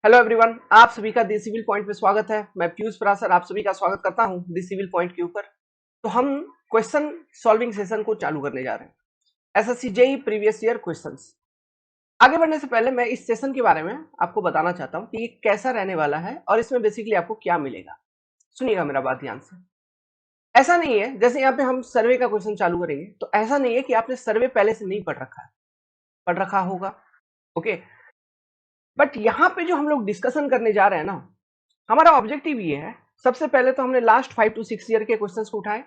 Hello everyone, आप सभी का दी सिविल पॉइंट पे स्वागत है। मैं पीयूष परासर आप सभी का स्वागत करता हूं दी सिविल पॉइंट के ऊपर। तो हम क्वेश्चन सॉल्विंग सेशन को चालू करने जा रहे हैं। SSC JEE previous year questions. आगे बढ़ने से पहले मैं इस सेशन के बारे में आपको बताना चाहता हूं कि ये कैसा रहने वाला है और इसमें बेसिकली आपको क्या मिलेगा। सुनिएगा मेरा बात ध्यान से। ऐसा नहीं है जैसे यहाँ पे हम सर्वे का क्वेश्चन चालू करेंगे तो ऐसा नहीं है कि आपने सर्वे पहले से नहीं पढ़ रखा है, पढ़ रखा होगा। ओके, बट यहाँ पे जो हम लोग डिस्कशन करने जा रहे हैं ना, हमारा ऑब्जेक्टिव ये है। सबसे पहले तो हमने लास्ट 5 to 6 ईयर के क्वेश्चंस को उठाए।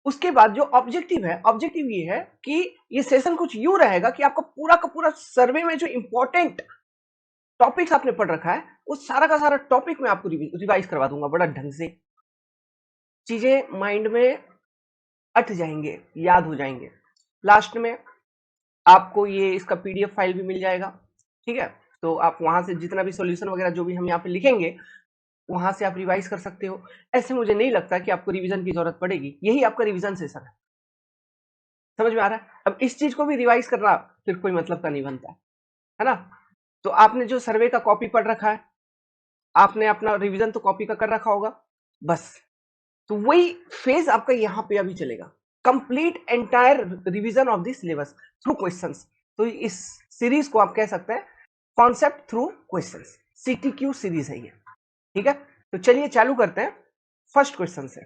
उसके बाद जो ऑब्जेक्टिव ये है कि ये सेशन कुछ यूं रहेगा कि आपका पूरा का पूरा सर्वे में जो इंपॉर्टेंट टॉपिक्स आपने पढ़ रखा है उस सारा का सारा टॉपिक मैं आपको रिवाइज करवा दूंगा। बड़ा ढंग से चीजें माइंड में अट जाएंगे, याद हो जाएंगे। लास्ट में आपको ये इसका पीडीएफ फाइल भी मिल जाएगा, ठीक है। तो आप वहां से जितना भी सॉल्यूशन वगैरह जो भी हम यहाँ पे लिखेंगे वहां से आप रिवाइज कर सकते हो। ऐसे मुझे नहीं लगता कि आपको रिवीजन की जरूरत पड़ेगी, यही आपका रिवीजन सेशन है। समझ में आ रहा है? अब इस चीज को भी रिवाइज करना फिर कोई मतलब का नहीं बनता है ना। तो आपने जो सर्वे का कॉपी पढ़ रखा है, आपने अपना रिवीजन तो कॉपी का कर रखा होगा बस। तो वही फेज आपका यहाँ पे अभी चलेगा, complete entire revision of the syllabus through questions. तो इस सीरीज को आप कह सकते हैं कॉन्सेप्ट थ्रू क्वेश्चंस, सीटीक्यू सीरीज है ये, ठीक है। तो चलिए चालू करते हैं फर्स्ट क्वेश्चन से।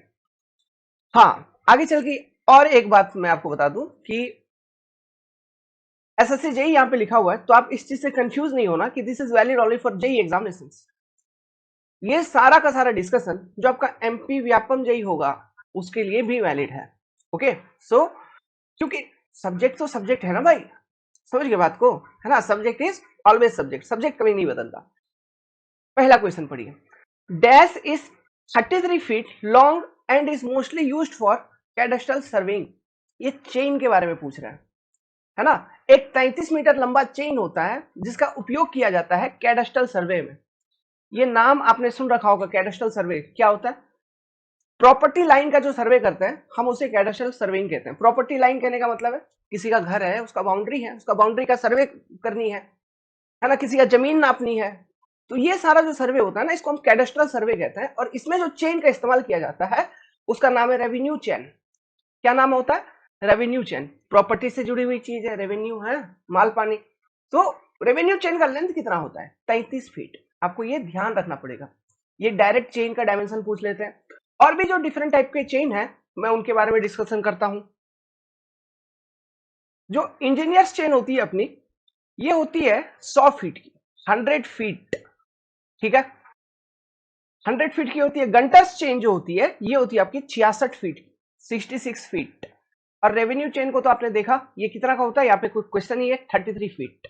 हाँ, आगे चल के और एक बात मैं आपको बता दूं कि एसएससी जेई यहां पे लिखा हुआ है, तो आप इस चीज से कंफ्यूज नहीं होना कि this is valid only for JE examination. ये सारा का सारा डिस्कशन जो आपका एमपी व्यापम जेई होगा उसके लिए भी वैलिड है। ओके, सो क्योंकि सब्जेक्ट तो सब्जेक्ट है ना भाई, समझ गए बात को, है ना। Subject is always subject, subject कभी नहीं बदलता। पहला क्वेश्चन पढ़िए। Dash is 33 feet long and is mostly used for cadastral surveying. ये चेन के बारे में पूछ रहा है ना। एक 33 मीटर लंबा चेन होता है जिसका उपयोग किया जाता है कैडेस्ट्रल सर्वे में। ये नाम आपने सुन रखा होगा, कैडेस्ट्रल सर्वे क्या होता है। प्रॉपर्टी लाइन का जो सर्वे करते हैं हम उसे कैडेस्ट्रल सर्वेइंग कहते हैं। प्रॉपर्टी लाइन कहने का मतलब है किसी का घर है, उसका बाउंड्री है, उसका बाउंड्री का सर्वे करनी है ना, किसी का जमीन नापनी है। तो ये सारा जो सर्वे होता है ना, इसको हम कैडेस्ट्रल सर्वे कहते हैं। और इसमें जो चेन का इस्तेमाल किया जाता है उसका नाम है रेवेन्यू चेन। क्या नाम होता है? Revenue chain. प्रॉपर्टी से जुड़ी हुई चीज है, रेवेन्यू है, माल पानी। तो रेवेन्यू चेन का लेंथ कितना होता है? 33 फीट। आपको ये ध्यान रखना पड़ेगा। ये डायरेक्ट चेन का डायमेंशन पूछ लेते हैं। और भी जो डिफरेंट टाइप के चेन है मैं उनके बारे में डिस्कशन करता हूं। जो इंजीनियर्स चेन होती है अपनी, ये होती है 100 फीट की, 100 फीट, ठीक है। 100 फीट की होती है। गंटर्स चेन जो होती है ये होती है आपकी 66 फीट की, 66 फीट। और रेवेन्यू चेन को तो आपने देखा ये कितना का होता है, यहाँ पे कोई क्वेश्चन ही है, 33 फीट।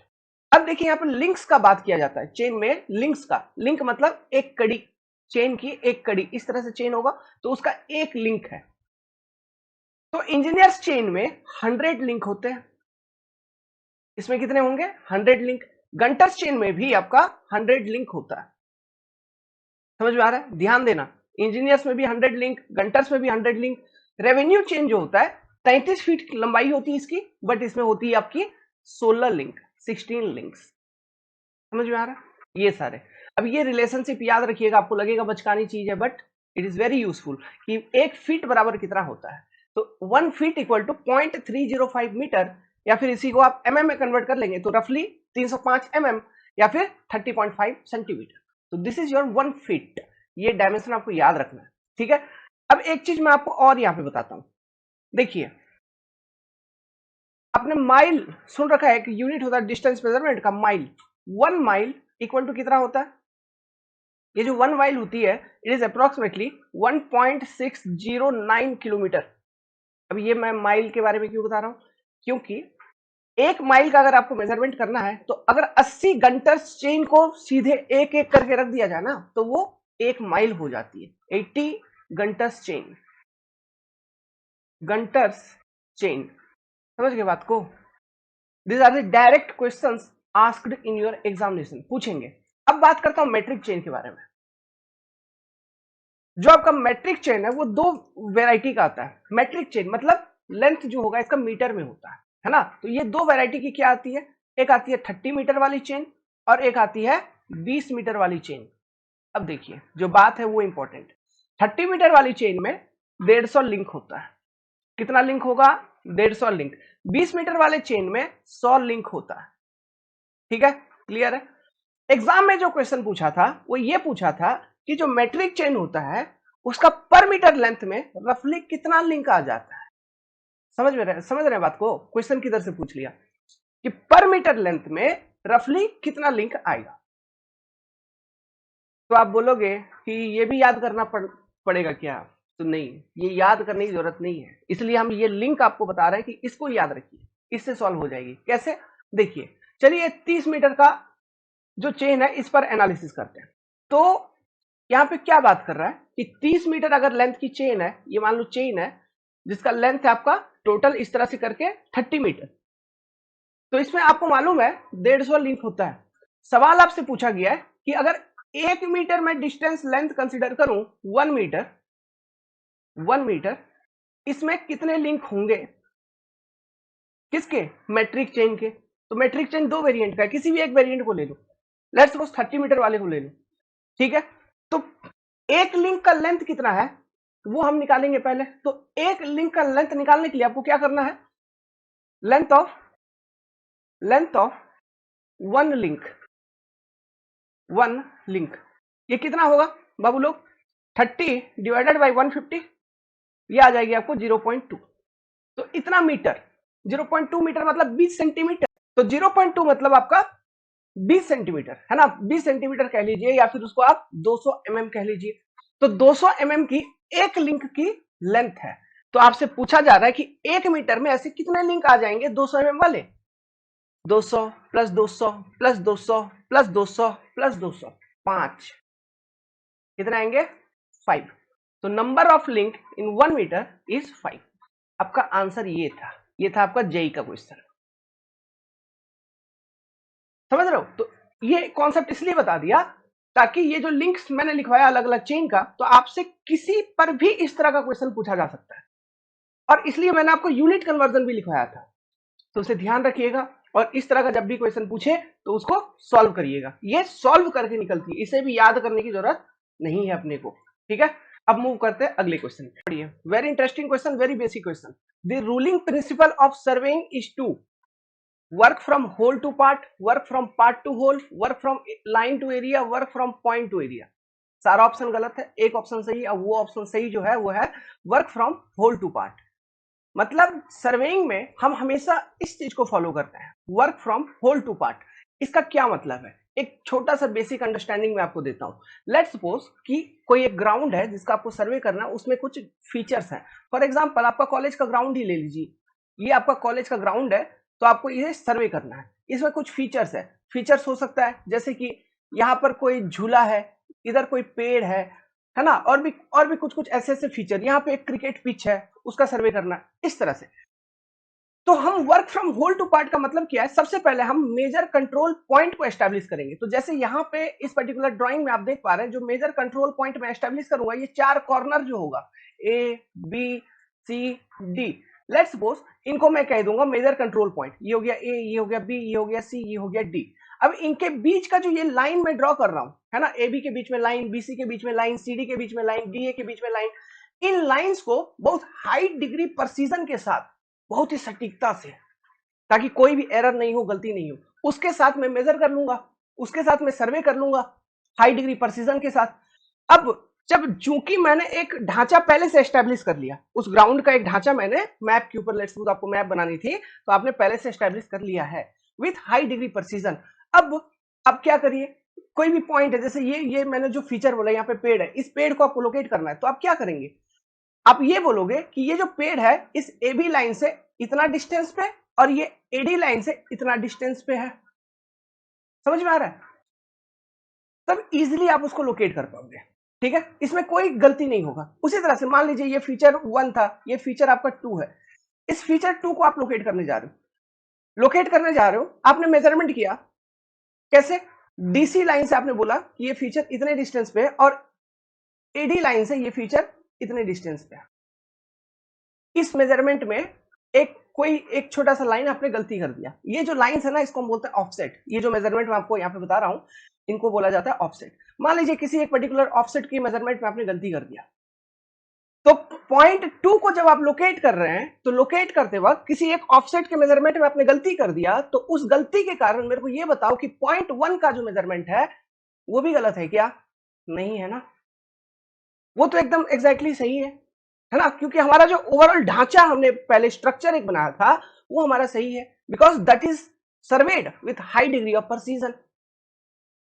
अब देखिए यहाँ पे लिंक्स का बात किया जाता है चेन में। लिंक्स का, लिंक मतलब एक कड़ी, चेन की एक कड़ी। इस तरह से चेन होगा तो उसका एक लिंक है। तो इंजीनियर्स चेन में 100 लिंक होते हैं। इसमें कितने होंगे? 100 लिंक। गंटर्स चेन में भी आपका 100 लिंक होता है। समझ में आ रहा है? ध्यान देना, इंजीनियर्स में भी 100 लिंक, गंटर्स में भी 100 लिंक। रेवेन्यू चेन जो होता है 33 फीट की लंबाई होती है इसकी, बट इसमें होती है आपकी 16 लिंक, 16 लिंक्स। समझ में आ रहा है? ये सारे। अब ये रिलेशनशिप याद रखिएगा, आपको लगेगा बचकानी चीज है but it is very useful कि एक फीट बराबर कितना होता है। तो 1 फीट इक्वल टू 0.305 मीटर, या फिर इसी को आप एमएम में कन्वर्ट कर लेंगे तो रफली 305 एमएम, या फिर 30.5 सेंटीमीटर। तो दिस इज योर 1 फीट। ये डायमेंशन आपको याद रखना है, ठीक है। अब एक चीज मैं आपको और यहां पे बताता हूं। देखिए, आपने माइल सुन रखा है कि यूनिट होता है डिस्टेंस मेजरमेंट का, माइल। 1 माइल इक्वल टू कितना होता है? ये जो 1 माइल होती है इट इज अप्रोक्सीमेटली 1.609 किलोमीटर। अब ये मैं माइल के बारे में क्यों बता रहा हूं? क्योंकि एक माइल का अगर आपको मेजरमेंट करना है तो अगर 80 गंटर्स चेन को सीधे एक एक करके रख दिया जाए ना तो वो 1 माइल हो जाती है। 80 गंटर्स चेन, गंटर्स चेन। समझ गए बात को? This are the direct questions asked in your examination, पूछेंगे। अब बात करता हूं मैट्रिक चेन के बारे में। जो आपका मैट्रिक चेन है वो दो वेराइटी का आता है। मैट्रिक चेन मतलब लेंथ जो होगा इसका मीटर में होता है ना। तो ये दो वेराइटी की क्या आती है? एक आती है 30 मीटर वाली चेन और एक आती है 20 मीटर वाली चेन। अब देखिए जो बात है वो इंपॉर्टेंट। 30 मीटर वाली चेन में 150 लिंक होता है। कितना लिंक होगा? 150 लिंक। 20 मीटर वाले चेन में 100 लिंक होता है। ठीक है, क्लियर है? एग्जाम में जो क्वेश्चन पूछा था वो ये पूछा था कि जो मेट्रिक चेन होता है उसका पर मीटर लेंथ में रफली कितना लिंक आ जाता है। समझ रहे हैं बात को? क्वेश्चन किधर से पूछ लिया कि पर मीटर लेंथ में रफली कितना लिंक आएगा। तो आप बोलोगे कि ये भी याद करना पड़ेगा क्या? तो नहीं, ये याद करने की जरूरत नहीं है, इसलिए हम ये लिंक आपको बता रहे हैं कि इसको याद रखिए, इससे सॉल्व हो जाएगी। कैसे? देखिए, चलिए 30 मीटर का जो चेन है इस पर एनालिसिस करते हैं। तो यहां पे क्या बात कर रहा है कि 30 मीटर अगर लेंथ की चेन है, ये मान लो चेन है जिसका लेंथ है आपका टोटल इस तरह से करके 30 मीटर, तो इसमें आपको मालूम है 150 लिंक होता है। सवाल आपसे पूछा गया है कि अगर 1 मीटर में डिस्टेंस लेंथ कंसीडर करूं 1 मीटर, इसमें कितने लिंक होंगे? किसके? मैट्रिक चेन के। तो मैट्रिक चेन दो वेरिएंट का है, किसी भी एक वेरिएंट को ले लो। लेट्स सपोज 30 मीटर वाले को ले लो। ठीक है, तो एक लिंक का लेंथ कितना है वो हम निकालेंगे पहले। तो एक लिंक का लेंथ निकालने के लिए आपको क्या करना है? लेंथ ऑफ वन लिंक, ये कितना होगा बाबू लोग? 30 डिवाइडेड बाई 150, ये आ जाएगी आपको 0.2। तो इतना मीटर, 0.2 मीटर मतलब 20 सेंटीमीटर। तो 0.2 मतलब आपका 20 सेंटीमीटर है ना, 20 सेंटीमीटर कह लीजिए या फिर उसको आप 200 mm कह लीजिए। तो 200 mm की एक लिंक की लेंथ है। तो आपसे पूछा जा रहा है कि 1 मीटर में ऐसे कितने लिंक आ जाएंगे 200 mm वाले? 200 प्लस 200 प्लस 200 प्लस 200 प्लस 200, 5। कितने आएंगे? 5। तो number of link in 1 metre is 5। आपका आंसर ये था आपका जेई का क्वेश्चन। समझ रहे हो? तो ये कॉन्सेप्ट इसलिए बता दिया ताकि ये जो लिंक्स मैंने लिखवाया अलग अलग चेन का, तो आपसे किसी पर भी इस तरह का क्वेश्चन पूछा जा सकता है, और इसलिए मैंने आपको यूनिट कन्वर्जन भी लिखवाया था। तो उसे ध्यान रखिएगा, और इस तरह का जब भी क्वेश्चन पूछे तो उसको सॉल्व करिएगा। ये सॉल्व करके निकलती है, इसे भी याद करने की जरूरत नहीं है अपने को। ठीक है, अब मूव करते हैं अगले क्वेश्चन पे। पढ़िए, very interesting question, very basic question. The ruling principle of surveying is to work from whole to part, work from part to whole, work from line to area, work from point to area. सारा option गलत है, एक option सही है। अब वो option सही जो है वो है work from whole to part. मतलब सर्वेइंग में हम हमेशा इस चीज को फॉलो करते हैं, work from whole to part. इसका क्या मतलब है? एक छोटा सा बेसिक अंडरस्टैंडिंग मैं आपको देता हूं। लेट्स सपोज कि कोई एक ग्राउंड है जिसका आपको सर्वे करना है, उसमें कुछ फीचर्स हैं। फॉर एग्जांपल आपका कॉलेज का ग्राउंड ही ले लीजिए, ये आपका कॉलेज का ग्राउंड है, तो आपको इसे सर्वे करना है। इसमें कुछ फीचर्स है। फीचर्स हो सकता है जैसे कि यहाँ पर कोई झूला है, इधर कोई पेड़ है ना, और भी कुछ कुछ ऐसे ऐसे फीचर। यहाँ पे एक क्रिकेट पिच है, उसका सर्वे करना है, इस तरह से। तो हम work from whole to part का मतलब क्या है? सबसे पहले हम मेजर कंट्रोल पॉइंट को एस्टैब्लिश करेंगे। तो जैसे यहाँ पे इस पर्टिकुलर ड्राइंग में आप देख पा रहे हैं, जो मेजर कंट्रोल पॉइंट मैं एस्टैब्लिश करूंगा, ये 4 कॉर्नर जो होगा A B C D, let's suppose इनको मैं कह दूंगा मेजर कंट्रोल पॉइंट। ये हो गया ए, ये हो गया बी, ये हो गया सी, ये हो गया डी। अब इनके बीच का जो ये लाइन में ड्रॉ कर रहा हूं, है ना, ए बी के बीच में लाइन, बी सी के बीच में लाइन, सी डी के बीच में लाइन, डी ए के बीच में लाइन, इन लाइंस को बहुत हाई डिग्री प्रिसीजन के साथ, बहुत ही सटीकता से, ताकि कोई भी एरर नहीं हो, गलती नहीं हो, उसके साथ मैं मेजर कर लूंगा, उसके साथ मैं सर्वे कर लूंगा हाई डिग्री प्रिसीजन के साथ। अब जब चूंकि मैंने एक ढांचा पहले से एस्टैब्लिश कर लिया, उस ग्राउंड का एक ढांचा मैंने मैप के ऊपर, लेट्स सपोज आपको मैप बनानी थी, तो आपने पहले से एस्टैब्लिश कर लिया है विथ हाई डिग्री प्रिसीजन। अब क्या करिए, कोई भी पॉइंट है, जैसे ये मैंने जो फीचर बोला, यहाँ पे पेड़ है, इस पेड़ को आपको लोकेट करना है, तो आप क्या करेंगे? आप ये बोलोगे कि ये जो पेड़ है इस ए बी लाइन से इतना डिस्टेंस पे, और ये एडी लाइन से इतना डिस्टेंस पे है। समझ में आ रहा है? तब इजीली आप उसको लोकेट कर पाओगे। ठीक है, इसमें कोई गलती नहीं होगा। उसी तरह से मान लीजिए ये फीचर 1 था, ये फीचर आपका 2 है, इस फीचर 2 को आप लोकेट करने जा रहे हो, आपने मेजरमेंट किया। कैसे? डीसी लाइन से आपने बोला कि ये फीचर इतने डिस्टेंस पे है, और एडी लाइन से ये फीचर इतने डिस्टेंस पे है। इस मेजरमेंट में एक कोई एक छोटा सा लाइन आपने गलती कर दिया, ये जो लाइन है ना इसको हम बोलते हैं ऑफसेट। ये जो मेजरमेंट मैं आपको यहाँ पे बता रहा हूँ इनको बोला जाता है ऑफसेट। मान लीजिए किसी एक पर्टिकुलर ऑफसेट की मेजरमेंट में आपने गलती कर दिया, तो पॉइंट 2 को जब आप लोकेट कर रहे हैं तो लोकेट करते वक्त किसी एक ऑफसेट के मेजरमेंट में आपने गलती कर दिया, तो उस गलती के कारण मेरे को ये बताओ कि पॉइंट 1 का जो मेजरमेंट है वो भी गलत है क्या? नहीं है ना, वो तो एकदम एग्जैक्टली सही है ना, क्योंकि हमारा जो ओवरऑल ढांचा हमने पहले स्ट्रक्चर एक बनाया था वो हमारा सही है, because that is surveyed with high degree of precision.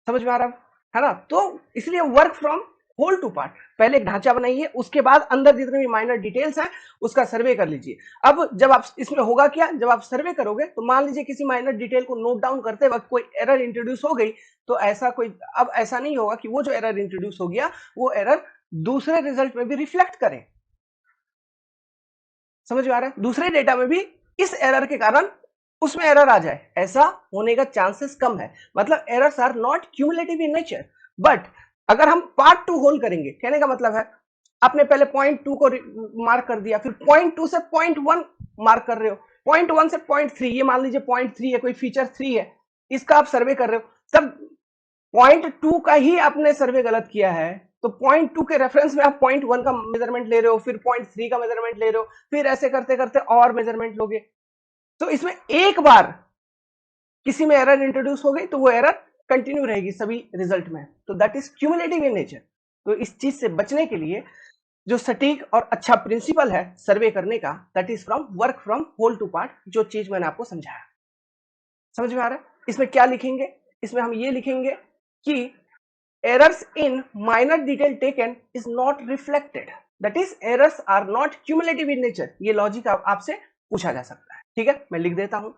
समझ में आ रहा है ना? तो इसलिए work from whole to part, पहले एक ढांचा बनाइए, उसके बाद अंदर जितने भी माइनर डिटेल्स हैं उसका सर्वे कर लीजिए। अब जब आप इसमें होगा क्या, जब आप सर्वे करोगे तो मान लीजिए किसी माइनर डिटेल को नोट डाउन करते वक्त कोई एरर इंट्रोड्यूस हो गई, तो ऐसा कोई अब ऐसा नहीं होगा कि वो जो एरर इंट्रोड्यूस हो गया वो एरर दूसरे रिजल्ट में भी रिफ्लेक्ट करे। समझ में आ रहा है? दूसरे डेटा में भी इस एरर के कारण उसमें एरर आ जाए, ऐसा होने का चांसेस कम है। मतलब errors are not cumulative in nature. But अगर हम पार्ट 2 होल करेंगे, कहने का मतलब है आपने पहले पॉइंट 2 को मार्क कर दिया, फिर पॉइंट 2 से पॉइंट 1 मार्क कर रहे हो, पॉइंट 1 से पॉइंट 3, ये मान लीजिए पॉइंट 3 है, कोई फीचर 3 है, इसका आप सर्वे कर रहे हो, तब पॉइंट 2 का ही आपने सर्वे गलत किया है, तो पॉइंट 2 के रेफरेंस में आप पॉइंट 1 का मेजरमेंट ले रहे हो, फिर पॉइंट 3 का मेजरमेंट ले रहे हो, फिर ऐसे करते करते और मेजरमेंट लोगे, तो इसमें एक बार किसी में एरर इंट्रोड्यूस हो गई तो वो एरर कंटिन्यू रहेगी सभी रिजल्ट में, तो that is cumulative in nature. तो इस चीज से बचने के लिए जो सटीक और अच्छा प्रिंसिपल है सर्वे करने का, that is from work from whole to part, जो चीज मैंने आपको समझाया। समझ में आ रहा है? इसमें क्या लिखेंगे? इसमें हम ये लिखेंगे कि errors in minor detail taken is not reflected, that is errors are not cumulative in nature। ये लॉजिक आपसे पूछा जा सकता है। ठीक है, मैं लिख देता हूं।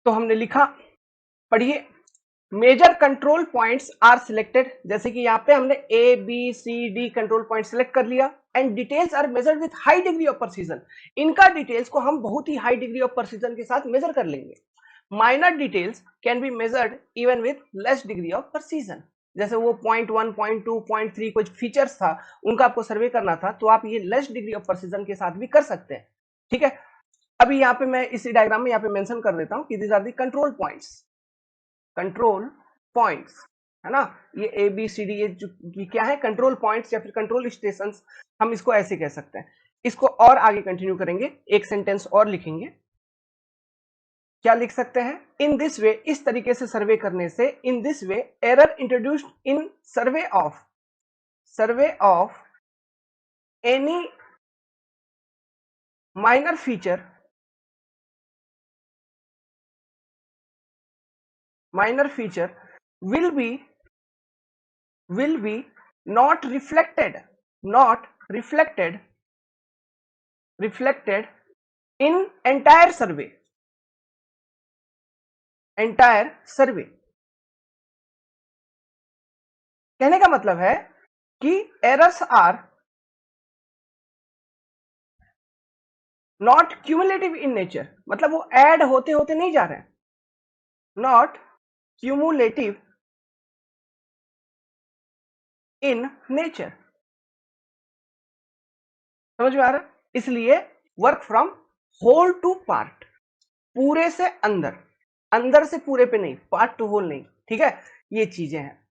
तो हमने लिखा, पढ़िए, major control points are selected, जैसे कि यहाँ पे हमने A B C D control point select कर लिया, and details are measured with high degree of precision, इनका डिटेल्स को हम बहुत ही हाई डिग्री ऑफ प्रिसीजन के साथ मेजर कर लेंगे। Minor details can be measured even with less degree of precision, जैसे वो पॉइंट 1, पॉइंट 2, पॉइंट 3 कुछ फीचर्स था, उनका आपको सर्वे करना था, तो आप ये लेस डिग्री ऑफ प्रिसीजन के साथ भी कर सकते हैं। ठीक है, अभी यहाँ पे मैं इसी डायग्राम में यहाँ पे मेंशन कर देता हूँ कि these are the control points, control points, है ना, ये ए बी सी डी, ये क्या है, कंट्रोल पॉइंट्स या फिर कंट्रोल स्टेशन, हम इसको ऐसे कह सकते हैं। इसको और आगे कंटिन्यू करेंगे, एक सेंटेंस और लिखेंगे, क्या लिख सकते हैं, इन दिस वे, इस तरीके से सर्वे करने से, in this way error introduced in survey of any minor feature will be not reflected in entire survey। कहने का मतलब है कि errors are not cumulative in nature, मतलब वो ऐड होते होते नहीं जा रहे हैं, नॉट क्यूमुलेटिव इन नेचर। समझ में आ रहा है? इसलिए work from whole to part, पूरे से अंदर, अंदर से पूरे पे नहीं, पार्ट टू होल नहीं। ठीक है, ये चीजें हैं।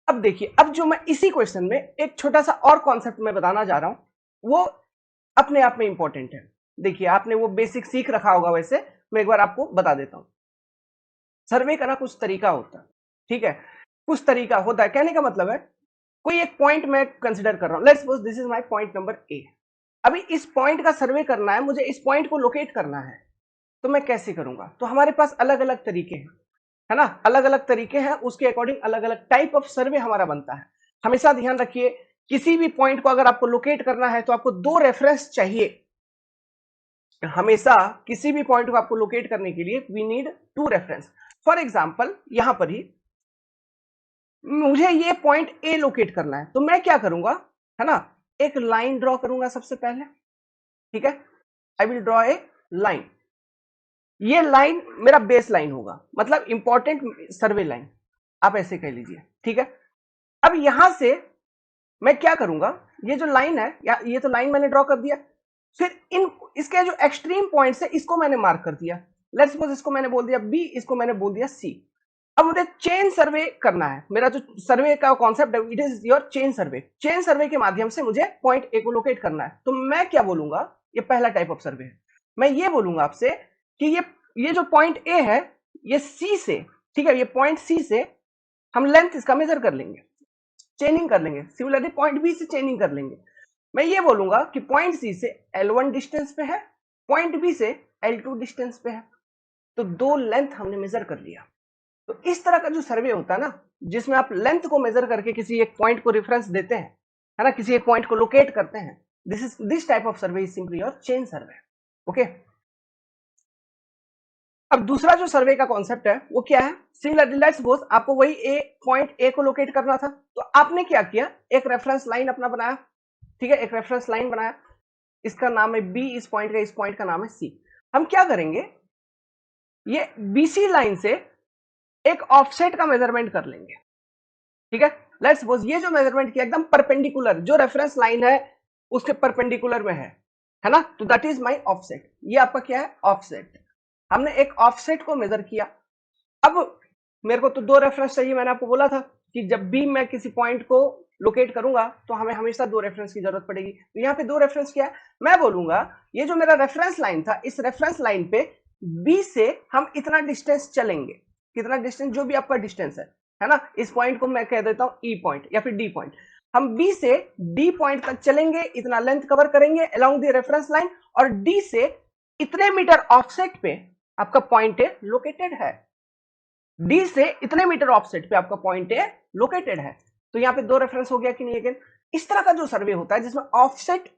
अब देखिए, अब जो मैं इसी क्वेश्चन में एक छोटा सा और कॉन्सेप्ट में बताना जा रहा हूं, वो अपने आप में इंपॉर्टेंट है। देखिए, आपने वो बेसिक सीख रखा होगा, वैसे मैं एक बार आपको बता देता हूं। सर्वे का ना कुछ तरीका होता है, ठीक है, कुछ तरीका होता है, कहने का मतलब है कोई एक पॉइंट मैं कंसिडर कर रहा हूं, let's suppose this is my point number A. अभी इस पॉइंट का सर्वे करना है, मुझे इस पॉइंट को लोकेट करना है, तो मैं कैसे करूंगा? तो हमारे पास अलग अलग तरीके हैं, है ना, अलग अलग तरीके हैं, उसके अकॉर्डिंग अलग अलग टाइप ऑफ सर्वे हमारा बनता है। हमेशा ध्यान रखिए, किसी भी पॉइंट को अगर आपको लोकेट करना है तो आपको 2 रेफरेंस चाहिए। हमेशा किसी भी पॉइंट को आपको लोकेट करने के लिए we need 2 reference. For example, यहां पर ही मुझे ये पॉइंट ए लोकेट करना है, तो मैं क्या करूंगा, है ना, एक लाइन ड्रॉ करूंगा सबसे पहले। ठीक है, I will draw a line, ये लाइन मेरा बेस लाइन होगा, मतलब इंपॉर्टेंट सर्वे लाइन, आप ऐसे कह लीजिए। ठीक है, अब यहां से मैं क्या करूंगा, ये जो लाइन है, ये तो लाइन मैंने ड्रॉ कर दिया, फिर इन इसके जो एक्सट्रीम पॉइंट्स है इसको मैंने मार्क कर दिया। लेट्स सपोज इसको मैंने बोल दिया बी, इसको मैंने बोल दिया सी। अब मुझे चेन सर्वे करना है। मेरा जो सर्वे का कॉन्सेप्ट है it is your chain survey. Chain survey के माध्यम से मुझे पॉइंट ए को लोकेट करना है। तो मैं क्या बोलूंगा, ये पहला टाइप ऑफ सर्वे है। मैं ये बोलूंगा आपसे कि ये जो पॉइंट ए है ये सी से, ठीक है, ये पॉइंट सी से हम लेंथ इसका मेजर कर लेंगे, चेनिंग कर लेंगे। सिमिलरली पॉइंट बी से चेनिंग कर लेंगे। मैं ये बोलूंगा कि पॉइंट सी से L1 डिस्टेंस पे है, पॉइंट बी से L2 डिस्टेंस पे है। तो दो लेंथ हमने मेजर कर लिया। तो इस तरह का जो सर्वे होता है ना, जिसमें आप लेंथ को मेजर करके किसी एक पॉइंट को रेफरेंस देते हैं, है ना, किसी एक पॉइंट को लोकेट करते हैं, this type of survey is simply your chain survey. Okay. अब दूसरा जो सर्वे का कॉन्सेप्ट है वो क्या है, सिमिलरली लेट्स सपोज आपको वही पॉइंट ए को लोकेट करना था। तो आपने क्या किया, एक रेफरेंस लाइन अपना बनाया, ठीक है, एक रेफरेंस लाइन बनाया, इसका नाम है बी, इस पॉइंट का नाम है सी। हम क्या करेंगे, ये बीसी लाइन से एक ऑफसेट का मेजरमेंट कर लेंगे, ठीक है। लेट्स सपोज ये जो मेजरमेंट किया एकदम परपेंडिकुलर, जो रेफरेंस लाइन है उसके परपेंडिकुलर में है ना, तो दैट इज माय ऑफसेट। ये आपका क्या है, ऑफसेट। हमने एक ऑफसेट को मेजर किया। अब मेरे को तो दो रेफरेंस चाहिए, मैंने आपको बोला था कि जब भी मैं किसी पॉइंट को लोकेट करूंगा तो हमें हमेशा दो रेफरेंस की जरूरत पड़ेगी। तो यहाँ पे दो रेफरेंस क्या है, मैं बोलूंगा ये जो मेरा रेफरेंस लाइन था, इस रेफरेंस लाइन पे बी से हम इतना डिस्टेंस चलेंगे, कितना डिस्टेंस, जो भी आपका डिस्टेंस है ना। इस पॉइंट को मैं कह देता हूं ई पॉइंट या फिर डी पॉइंट। हम बी से डी पॉइंट तक चलेंगे, इतना लेंथ कवर करेंगे अलोंग द रेफरेंस लाइन, और डी से इतने मीटर ऑफसेट पे आपका पॉइंट ए लोकेटेड है। डी से इतने मीटर ऑफसेट पे आपका पॉइंट ए लोकेटेड है। तो यहाँ पे दो रेफरेंस हो गया कि नहीं। अगेन इस तरह का जो सर्वे होता है जिसमें ऑफसेट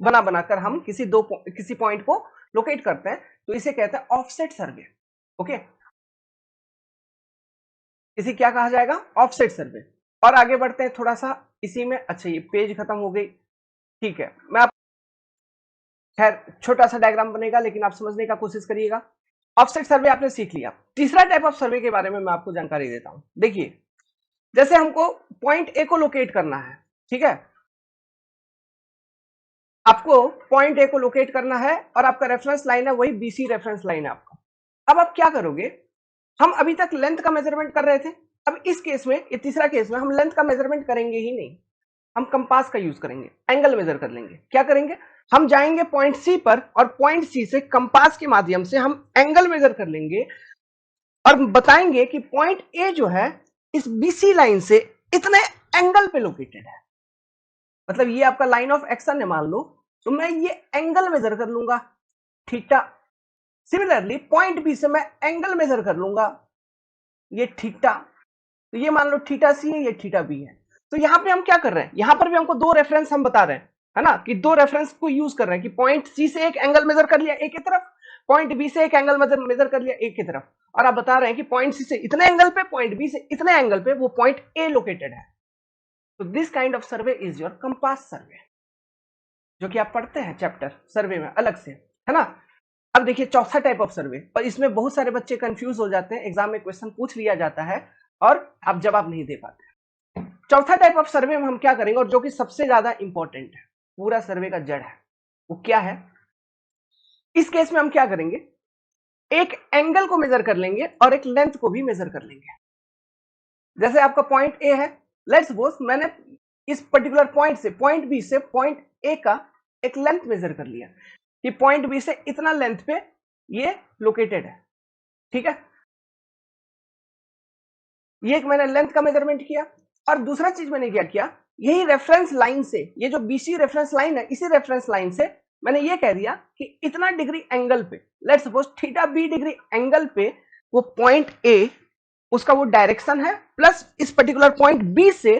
बनाकर हम किसी पॉइंट को लोकेट करते हैं, तो इसे कहते हैं ऑफसेट सर्वे। ओके, इसे क्या कहा जाएगा, ऑफसेट सर्वे। और आगे बढ़ते हैं थोड़ा सा इसी में। अच्छा, ये पेज खत्म हो गई, ठीक है। मैं आप खैर छोटा सा डायग्राम बनेगा, लेकिन आप समझने का कोशिश करिएगा। ऑफसेट सर्वे आपने सीख लिया। तीसरा टाइप ऑफ सर्वे के बारे में मैं आपको जानकारी देता हूं। देखिए, जैसे हमको पॉइंट ए को लोकेट करना है, ठीक है, आपको पॉइंट ए को लोकेट करना है और आपका रेफरेंस लाइन है वही बीसी रेफरेंस लाइन है आपका। अब आप क्या करोगे, हम अभी तक लेंथ का मेजरमेंट कर रहे थे। अब इस केस में, ये तीसरा केस में हम लेंथ का मेजरमेंट करेंगे ही नहीं, हम कंपास का यूज करेंगे, एंगल मेजर कर लेंगे। क्या करेंगे, हम जाएंगे पॉइंट सी पर और पॉइंट सी से कंपास के माध्यम से हम एंगल मेजर कर लेंगे और बताएंगे कि पॉइंट ए जो है इस बीसी लाइन से इतने एंगल पे लोकेटेड है। मतलब ये आपका लाइन ऑफ एक्शन है मान लो, तो मैं ये एंगल मेजर कर लूंगा, थीटा। सिमिलरली पॉइंट बी से मैं एंगल मेजर कर लूंगा, ये थीटा। तो ये मान लो थीटा सी है, ये थीटा बी है। तो यहां पे हम क्या कर रहे हैं, यहां पर भी हमको दो रेफरेंस हम बता रहे हैं, है ना, कि दो रेफरेंस को यूज कर रहे हैं कि पॉइंट सी से एक एंगल मेजर कर लिया एक की तरफ, पॉइंट बी से एक एंगल मेजर कर लिया एक की तरफ, और आप बता रहे हैं कि पॉइंट सी से इतने एंगल पे, पॉइंट बी से इतने एंगल पे वो पॉइंट ए लोकेटेड है। तो this kind of survey is your compass सर्वे, जो कि आप पढ़ते हैं चैप्टर सर्वे में अलग से, है ना। अब देखिए चौथा टाइप ऑफ सर्वे, और इसमें बहुत सारे बच्चे कंफ्यूज हो जाते हैं, एग्जाम में क्वेश्चन पूछ लिया जाता है और आप जवाब नहीं दे पाते। चौथा टाइप ऑफ सर्वे में हम क्या करेंगे, और जो कि सबसे ज्यादा इंपॉर्टेंट है, पूरा सर्वे का जड़ है, वो क्या है। इस केस में हम क्या करेंगे, एक एंगल को मेजर कर लेंगे और एक लेंथ को भी मेजर कर लेंगे। जैसे आपका पॉइंट ए है, लेट्स सपोज मैंने इस पर्टिकुलर पॉइंट से, पॉइंट बी से पॉइंट ए का एक लेंथ मेजर कर लिया कि पॉइंट बी से इतना लेंथ पे ये लोकेटेड है, ठीक है। ये एक मैंने लेंथ का मेजरमेंट किया। और दूसरा चीज मैंने क्या किया, यही रेफरेंस लाइन से, ये जो बीसी रेफरेंस लाइन है, इसी रेफरेंस लाइन से मैंने ये कह दिया कि इतना डिग्री एंगल पे, let's suppose theta B degree angle पे वो पॉइंट ए, उसका वो डायरेक्शन है, प्लस इस पर्टिकुलर पॉइंट बी से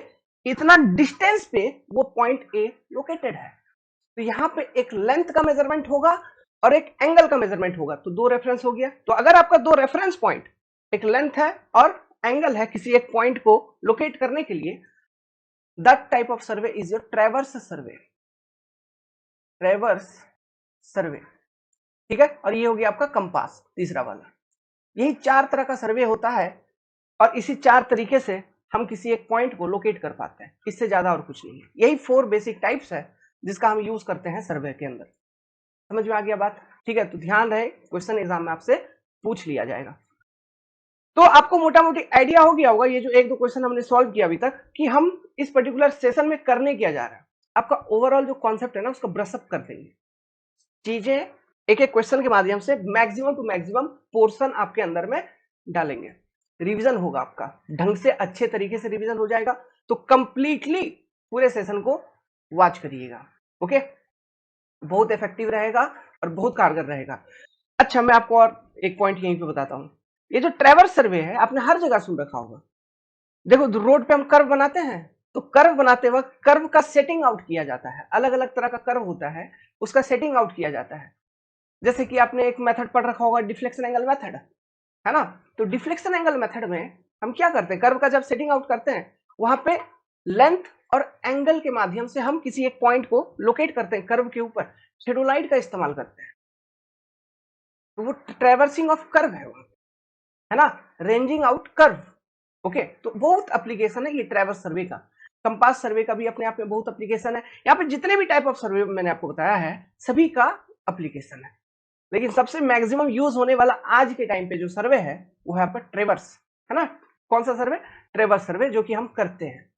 इतना डिस्टेंस पे वो पॉइंट ए लोकेटेड है। तो यहां पे एक लेंथ का मेजरमेंट होगा और एक एंगल का मेजरमेंट होगा, तो दो रेफरेंस हो गया। तो अगर आपका दो रेफरेंस पॉइंट, एक लेंथ है और एंगल है किसी एक पॉइंट को लोकेट करने के लिए, that type of survey is your traverse survey, traverse survey, ठीक है। और ये हो गया आपका कंपास, तीसरा वाला। यही चार तरह का सर्वे होता है और इसी चार तरीके से हम किसी एक पॉइंट को लोकेट कर पाते हैं, इससे ज्यादा और कुछ नहीं है। यही 4 बेसिक टाइप्स है जिसका हम यूज करते हैं सर्वे के अंदर। समझ में आ गया बात? ठीक है, तो ध्यान रहे, क्वेश्चन एग्जाम में आपसे पूछ लिया जाएगा। तो आपको मोटा मोटी आइडिया हो गया होगा, ये जो एक दो क्वेश्चन हमने सॉल्व किया अभी तक, कि हम इस पर्टिकुलर सेशन में करने क्या जा रहा है। आपका ओवरऑल जो कॉन्सेप्ट है ना, उसका ब्रशअप कर देंगे, चीजें एक एक क्वेश्चन के माध्यम से मैक्सिमम टू मैक्सिमम पोर्शन आपके अंदर में डालेंगे। रिवीजन होगा आपका, ढंग से अच्छे तरीके से रिवीजन हो जाएगा। तो कंप्लीटली पूरे सेशन को वॉच करिएगा, ओके? बहुत इफेक्टिव रहेगा और बहुत कारगर रहेगा। अच्छा, मैं आपको और एक पॉइंट यहीं पे बताता हूं। ये जो ट्रेवर्स सर्वे है, आपने हर जगह सुन रखा होगा। देखो, रोड पे हम कर्व बनाते हैं, तो कर्व बनाते वक्त कर्व का सेटिंग आउट किया जाता है। अलग अलग तरह का कर्व होता है, उसका सेटिंग आउट किया जाता है। जैसे कि आपने एक मेथड पढ़ रखा होगा, डिफ्लेक्शन एंगल मेथड, है ना? तो डिफ्लेक्शन एंगल मेथड में हम क्या करते हैं, कर्व का जब सेटिंग आउट करते हैं, वहां पे लेंथ और एंगल के माध्यम से हम किसी एक पॉइंट को लोकेट करते हैं कर्व के ऊपर, शेडोलाइट का इस्तेमाल करते हैं। तो वो ट्रेवर्सिंग ऑफ कर्व है ना, रेंजिंग आउट कर्व। ओके, तो बहुत एप्लीकेशन है ये ट्रेवर्स सर्वे का। कंपास सर्वे का भी अपने आप में बहुत एप्लीकेशन है। यहाँ पे जितने भी टाइप ऑफ सर्वे मैंने आपको बताया है, सभी का एप्लीकेशन है। लेकिन सबसे मैक्सिमम यूज होने वाला आज के टाइम पे जो सर्वे है, वो है आपका ट्रेवर्स, है ना? कौन सा सर्वे? ट्रेवर्स सर्वे, जो कि हम करते हैं।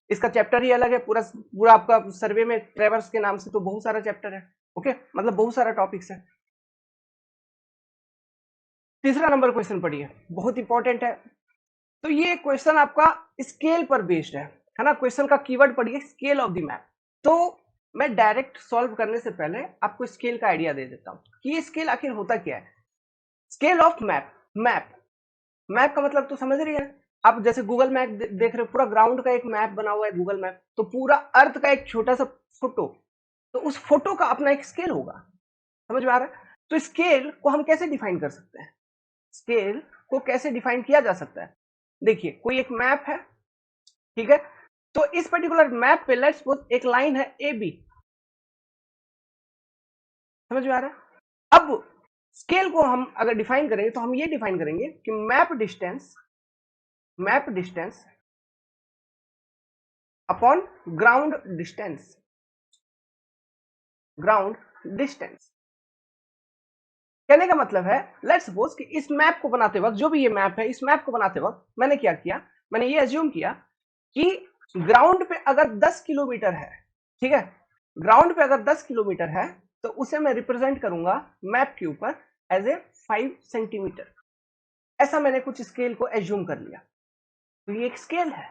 इसका चैप्टर ही अलग है, पूरा पूरा आपका सर्वे में ट्रेवर्स के नाम से तो बहुत सारा चैप्टर है। ओके, मतलब बहुत सारा टॉपिक्स है। तीसरा नंबर क्वेश्चन पढ़िए, बहुत इंपॉर्टेंट है। तो ये क्वेश्चन आपका स्केल पर बेस्ड है ना? क्वेश्चन का कीवर्ड पढ़िए, स्केल ऑफ द मैप। तो मैं डायरेक्ट सॉल्व करने से पहले आपको स्केल का आइडिया दे देता हूं कि ये स्केल आखिर होता क्या है। स्केल ऑफ मैप, मैप का मतलब तो समझ रही है आप? जैसे गूगल मैप देख रहे हो, पूरा ग्राउंड का एक मैप बना हुआ है गूगल मैप, तो पूरा अर्थ का एक छोटा सा फोटो, तो उस फोटो का अपना एक स्केल होगा। समझ में आ रहा है? तो स्केल को हम कैसे डिफाइन कर सकते हैं? स्केल को कैसे डिफाइन किया जा सकता है? देखिए, कोई एक मैप है, ठीक है? तो इस पर्टिकुलर मैप पे लेट्स सपोज एक लाइन है ए बी। समझ में आ रहा है? अब स्केल को हम अगर डिफाइन करेंगे तो हम ये डिफाइन करेंगे कि map distance upon ground distance. कहने का मतलब है, लेट्स सपोज कि इस मैप को बनाते वक्त, जो भी ये मैप है, इस मैप को बनाते वक्त मैंने क्या किया, मैंने ये एज्यूम किया कि ग्राउंड पे अगर 10 किलोमीटर है, ठीक है? ग्राउंड पे अगर 10 किलोमीटर है, तो उसे मैं रिप्रेजेंट करूंगा मैप के ऊपर एज ए 5 सेंटीमीटर। ऐसा मैंने कुछ स्केल को एज्यूम कर लिया। तो ये एक स्केल है।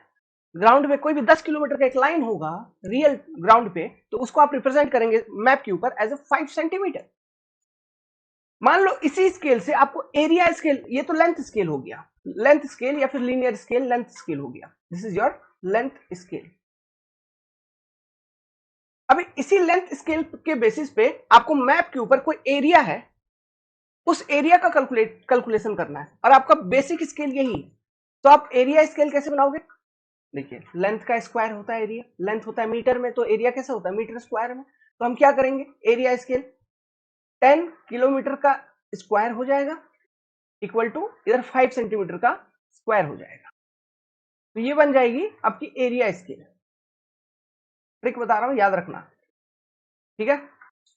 ग्राउंड पे कोई भी 10 किलोमीटर का एक लाइन होगा रियल ग्राउंड पे, तो उसको आप रिप्रेजेंट करेंगे मैप के ऊपर एज ए 5 सेंटीमीटर। मान लो इसी स्केल से आपको एरिया स्केल, ये तो लेंथ स्केल हो गया, लेंथ स्केल या फिर लीनियर स्केल, लेंथ स्केल हो गया। This is your length scale. अभी इसी लेंथ स्केल के बेसिस पे आपको मैप के ऊपर कोई एरिया है, उस एरिया का कैलकुलेशन करना है, और आपका बेसिक स्केल यही है। तो आप एरिया स्केल कैसे बनाओगे? देखिए, लेंथ का स्क्वायर होता है एरिया, लेंथ होता है मीटर में, तो एरिया कैसे होता है? मीटर स्क्वायर में। तो हम क्या करेंगे, एरिया स्केल 10 किलोमीटर का स्क्वायर हो जाएगा, इक्वल टू इधर 5 सेंटीमीटर का स्क्वायर हो जाएगा। तो ये बन जाएगी आपकी एरिया स्केल। ट्रिक बता रहा हूं, याद रखना, ठीक है?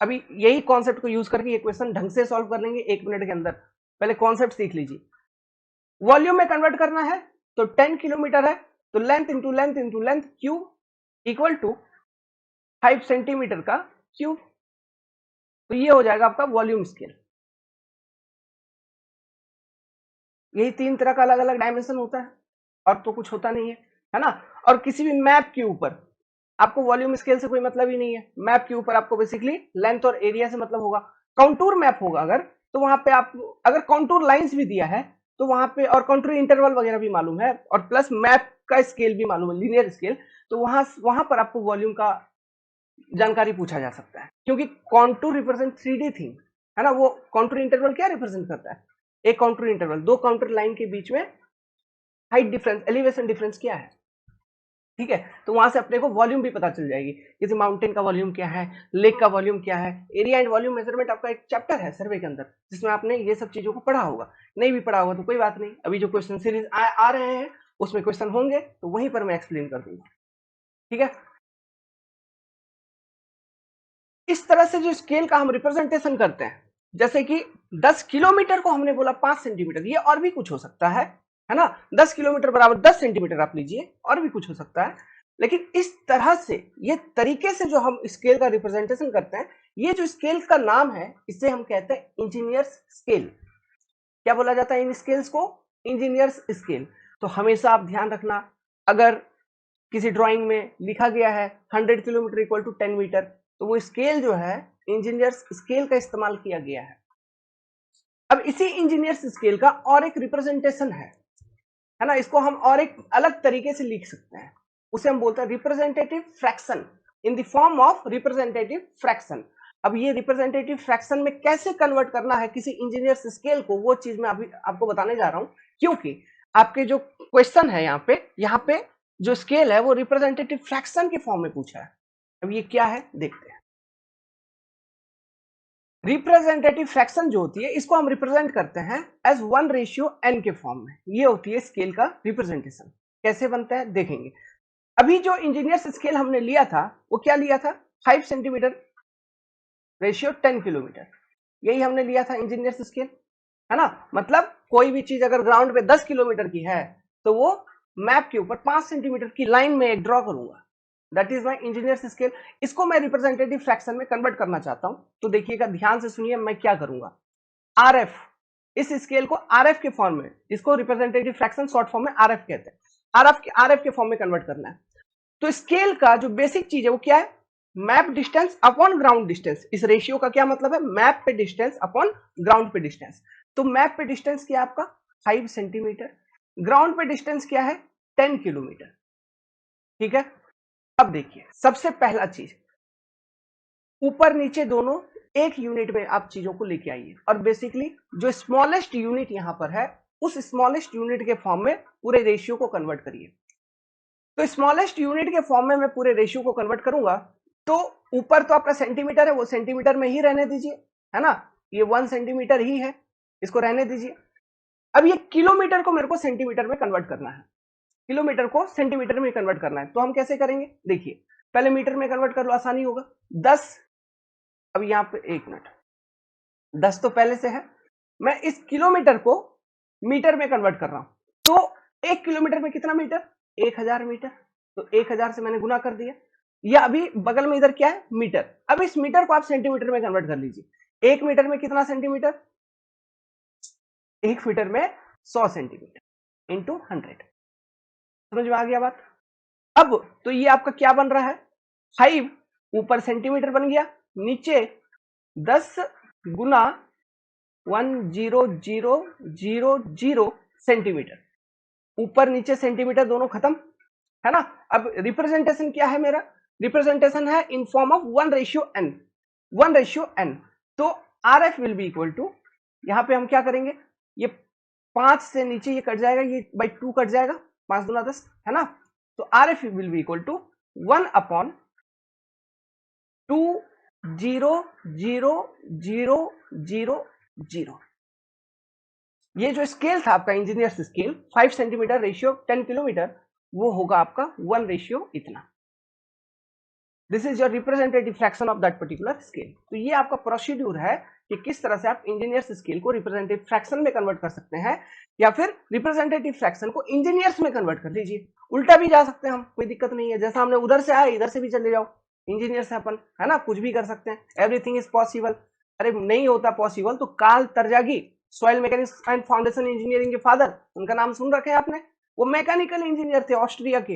अभी यही कॉन्सेप्ट को यूज करके ये क्वेश्चन ढंग से सॉल्व कर लेंगे 1 मिनट के अंदर। पहले कॉन्सेप्ट सीख लीजिए। वॉल्यूम में कन्वर्ट करना है, तो 10 किलोमीटर है, तो length into length cube equal to 5 centimetre का क्यूब। तो ये हो जाएगा आपका वॉल्यूम स्केल। यही 3 तरह का अलग अलग डायमेंशन होता है, और तो कुछ होता नहीं है ना? और किसी भी मैप के ऊपर आपको वॉल्यूम स्केल से कोई मतलब ही नहीं है। मैप के ऊपर आपको बेसिकली लेंथ और एरिया से मतलब होगा। काउंटूर मैप होगा अगर, तो वहां पे आप अगर काउंटूर लाइंस भी दिया है, तो वहां पे और काउंटूर इंटरवल वगैरह भी मालूम है, और प्लस मैप का स्केल भी मालूम है, लीनियर स्केल, तो वहां वहां पर आपको वॉल्यूम का जानकारी पूछा जा सकता है। क्योंकि कॉन्टूर रिप्रेजेंट 3D थिंग, है ना? वो कॉन्टूर इंटरवल क्या रिप्रेजेंट करता है? एक काउंटर इंटरवल, दो काउंटर लाइन के बीच में हाइट डिफरेंस, एलिवेशन डिफरेंस क्या है, ठीक है? तो वहां से अपने को वॉल्यूम भी पता चल जाएगी, जैसे माउंटेन का वॉल्यूम क्या है, लेक का वॉल्यूम क्या है। एरिया एंड वॉल्यूम मेजरमेंट आपका एक चैप्टर है सर्वे के अंदर, जिसमें आपने ये सब चीजों को पढ़ा होगा। नहीं भी पढ़ा होगा तो कोई बात नहीं, अभी जो क्वेश्चन सीरीज आ रहे हैं उसमें क्वेश्चन होंगे, तो वहीं पर मैं एक्सप्लेन कर दूंगा, ठीक है? इस तरह से जो स्केल का हम रिप्रेजेंटेशन करते हैं, जैसे कि 10 किलोमीटर को हमने बोला 5 सेंटीमीटर, ये और भी कुछ हो सकता है ना। 10 किलोमीटर बराबर 10 सेंटीमीटर आप लीजिए, और भी कुछ हो सकता है। लेकिन इस तरह से ये तरीके से जो हम स्केल का रिप्रेजेंटेशन करते हैं, ये जो स्केल का नाम है, इसे हम कहते हैं इंजीनियर्स स्केल। क्या बोला जाता है इन स्केल्स को? Engineers scale. तो हमेशा आप ध्यान रखना, अगर किसी ड्राइंग में लिखा गया है 100 किलोमीटर इक्वल टू 10 मीटर, तो वो स्केल जो है इंजीनियर्स स्केल का इस्तेमाल किया गया है। अब इसी इंजीनियर्स स्केल का और एक रिप्रेजेंटेशन है ना, इसको हम और एक अलग तरीके से लिख सकते हैं, उसे हम बोलते हैं representative fraction, in the form of representative fraction. अब ये रिप्रेजेंटेटिव फ्रैक्शन में कैसे कन्वर्ट करना है किसी इंजीनियर्स स्केल को, वो चीज मैं अभी आपको बताने जा रहा हूं, क्योंकि आपके जो क्वेश्चन है यहाँ पे जो स्केल है वो रिप्रेजेंटेटिव फ्रैक्शन के फॉर्म में पूछा है। अब ये क्या है देखते हैं। रिप्रेजेंटेटिव फ्रैक्शन जो होती है, इसको हम रिप्रेजेंट करते हैं एज 1:n के फॉर्म में। ये होती है स्केल का रिप्रेजेंटेशन। कैसे बनता है देखेंगे। अभी जो इंजीनियर्स स्केल हमने लिया था, वो क्या लिया था? 5 सेंटीमीटर रेशियो 10 किलोमीटर, यही हमने लिया था इंजीनियर्स स्केल, है ना। मतलब कोई भी चीज अगर ग्राउंड पे 10 किलोमीटर की है, तो वो मैप के ऊपर 5 सेंटीमीटर की लाइन में एक ड्रॉ करूंगा, that is my engineers scale. इसको मैं रिप्रेजेंटेटिव फ्रैक्शन में कन्वर्ट करना चाहता हूं, तो देखिएगा ध्यान से सुनिए मैं क्या करूंगा। आरएफ, इस स्केल को आरएफ के फॉर्म में, इसको रिप्रेजेंटेटिव फ्रैक्शन शॉर्ट फॉर्म में आरएफ कहते हैं, आरएफ के फॉर्म में कन्वर्ट करना है। तो स्केल का जो बेसिक चीज है वो क्या है? Map distance upon ground distance. इस रेशियो का क्या मतलब है? मैप पे डिस्टेंस अपॉन ग्राउंड पे डिस्टेंस। तो मैप पे डिस्टेंस क्या है आपका? 5 सेंटीमीटर। ग्राउंड पे डिस्टेंस क्या है? 10 किलोमीटर। ठीक है। अब देखिए, सबसे पहला चीज, ऊपर नीचे दोनों एक यूनिट में आप चीजों को लेके आइए, और बेसिकली जो स्मॉलेस्ट यूनिट यहां पर है, उस स्मॉलेस्ट यूनिट के फॉर्म में पूरे रेशियो को कन्वर्ट करिए। तो स्मॉलेस्ट यूनिट के फॉर्म में मैं पूरे रेशियो को कन्वर्ट करूंगा, तो ऊपर तो आपका सेंटीमीटर है, वो सेंटीमीटर में ही रहने दीजिए, है ना। ये 1 सेंटीमीटर ही है, इसको रहने दीजिए। अब ये किलोमीटर को मेरे को सेंटीमीटर में कन्वर्ट करना है, किलोमीटर को सेंटीमीटर में कन्वर्ट करना है। तो हम कैसे करेंगे देखिए, पहले मीटर में कन्वर्ट कर लो, आसानी होगा। 10, अब यहां पे 1 मिनट, 10 तो पहले से है, मैं इस किलोमीटर को मीटर में कन्वर्ट कर रहा हूं। तो 1 किलोमीटर में कितना मीटर? 1000 मीटर। तो 1000 से मैंने गुना कर दिया, या अभी बगल में इधर क्या है? मीटर। अब इस मीटर को आप सेंटीमीटर में कन्वर्ट कर लीजिए। 1 मीटर में कितना सेंटीमीटर? 1 मीटर में 100 सेंटीमीटर इंटू 100। समझ में आ गया बात? अब तो ये आपका क्या बन रहा है? 5 ऊपर सेंटीमीटर बन गया, नीचे 10 गुना 10000 सेंटीमीटर, ऊपर नीचे सेंटीमीटर दोनों खत्म, है ना। अब रिप्रेजेंटेशन क्या है मेरा? रिप्रेजेंटेशन है in form of 1:n, 1:n। तो R F will be equal to, यहां पे हम क्या करेंगे, ये 5 से नीचे ये कट जाएगा, ये बाई 2 कट जाएगा, 5 दूना 10, है ना। तो R F will be equal to 1/2000000। ये जो स्केल था आपका engineers scale, 5 centimetre ratio 10 kilometre, वो होगा आपका 1 रेशियो इतना। This is your representative fraction of that particular scale. तो ये आपका प्रोसीड्यूर है कि किस तरह से आप इंजीनियर्स स्केल को रिप्रेजेंटेटिव फ्रैक्शन में कन्वर्ट कर सकते हैं, या फिर रिप्रेजेंटेटिव फ्रैक्शन को इंजीनियर्स में कन्वर्ट कर लीजिए। उल्टा भी जा सकते हैं हम, कोई दिक्कत नहीं है, जैसा हमने उधर से आया इधर से भी चले जाओ, इंजीनियर से अपन, है ना, कुछ भी कर सकते हैं, एवरीथिंग इज पॉसिबल। अरे नहीं होता पॉसिबल तो Karl Terzaghi, soil mechanics and foundation engineering के फादर, उनका नाम सुन रखे हैं आपने? वो मैकेनिकल इंजीनियर थे ऑस्ट्रिया के,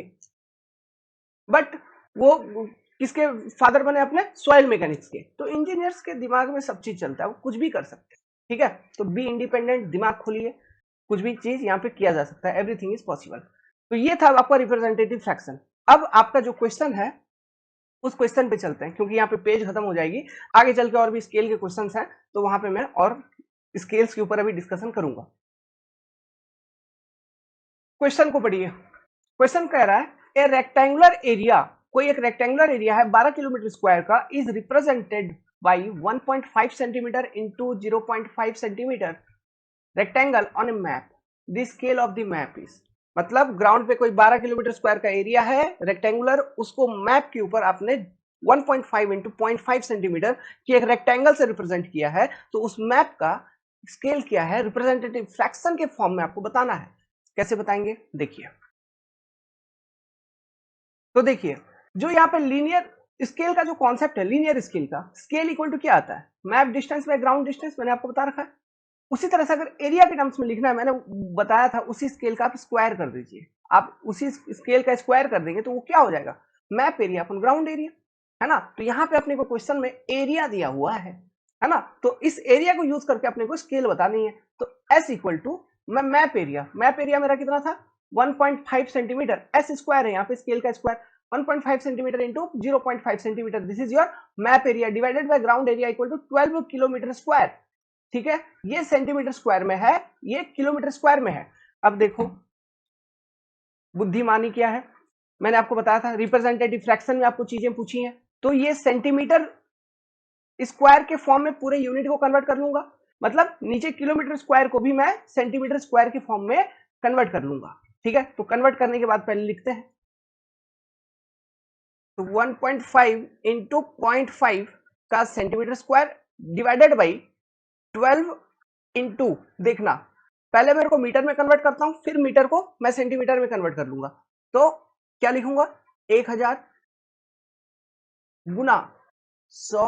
बट वो किसके फादर बने? अपने सॉइल मैकेनिक्स के। तो इंजीनियर्स के दिमाग में सब चीज चलता है, वो कुछ भी कर सकते हैं। ठीक है, तो बी इंडिपेंडेंट, दिमाग खोलिए, कुछ भी चीज यहाँ पे किया जा सकता है, एवरीथिंग इज पॉसिबल। तो ये था आपका रिप्रेजेंटेटिव फ्रैक्शन। अब आपका जो क्वेश्चन है उस क्वेश्चन पे चलते हैं, क्योंकि यहाँ पे पेज खत्म हो जाएगी, आगे चल के और भी स्केल के क्वेश्चंस हैं, तो वहां पे मैं और स्केल्स के ऊपर अभी डिस्कशन करूंगा। क्वेश्चन को पढ़िए। क्वेश्चन कह रहा है ए रेक्टेंगुलर एरिया, कोई एक रेक्टेंगुलर एरिया है 12 किलोमीटर स्क्वायर का, is represented by 1.5 centimetre into 0.5 centimetre rectangle on A map, the scale of the map is. मतलब ग्राउंड पे कोई 12 किलोमीटर स्क्वायर का एरिया है रेक्टेंगुलर, उसको मैप के ऊपर आपने 1.5 इंटू 0.5 सेंटीमीटर की एक रेक्टेंगल से रिप्रेजेंट किया है, तो उस मैप का स्केल क्या है, रिप्रेजेंटेटिव फ्रैक्शन के फॉर्म में आपको बताना है। कैसे बताएंगे, देखिए। तो देखिए, जो यहाँ पे लीनियर स्केल का जो कॉन्सेप्ट है, लीनियर स्केल का स्केल इक्वल टू क्या आता है, map distance by ground distance, मैंने आपको बता रखा है। उसी तरह से अगर एरिया के टर्म्स में लिखना है, मैंने बताया था, उसी स्केल का आप स्क्वायर कर दीजिए। आप उसी स्केल का स्क्वायर कर देंगे तो वो क्या हो जाएगा, मैप एरिया अपन ग्राउंड एरिया, है ना। तो यहाँ पे अपने को क्वेश्चन में एरिया दिया हुआ है ना। तो इस एरिया को यूज करके अपने को स्केल बतानी है। तो S equal to map area मेरा कितना था 1.5 सेंटीमीटर, एस स्क्वायर है यहाँ पे स्केल का square, 1.5 centimetre into 0.5 centimetre, this is your map area divided by ground area equal to 12 kilometre square. ठीक है, ये सेंटीमीटर स्क्वायर में है, ये किलोमीटर स्क्वायर में है। अब देखो बुद्धिमानी क्या है, मैंने आपको बताया था रिप्रेजेंटेटिव फ्रैक्शन में आपको चीजें पूछी हैं, तो ये सेंटीमीटर स्क्वायर के फॉर्म में पूरे यूनिट को कन्वर्ट कर लूंगा, मतलब नीचे किलोमीटर स्क्वायर को भी मैं सेंटीमीटर स्क्वायर के फॉर्म में कन्वर्ट कर लूंगा। ठीक है, तो कन्वर्ट करने के बाद पहले लिखते हैं, तो 1.5 इंटू 0.5 का centimetre square divided by 12 into, देखना पहले मेरे को मीटर में कन्वर्ट करता हूं, फिर मीटर को मैं सेंटीमीटर में कन्वर्ट कर लूंगा। तो क्या लिखूंगा, 1000 गुना 100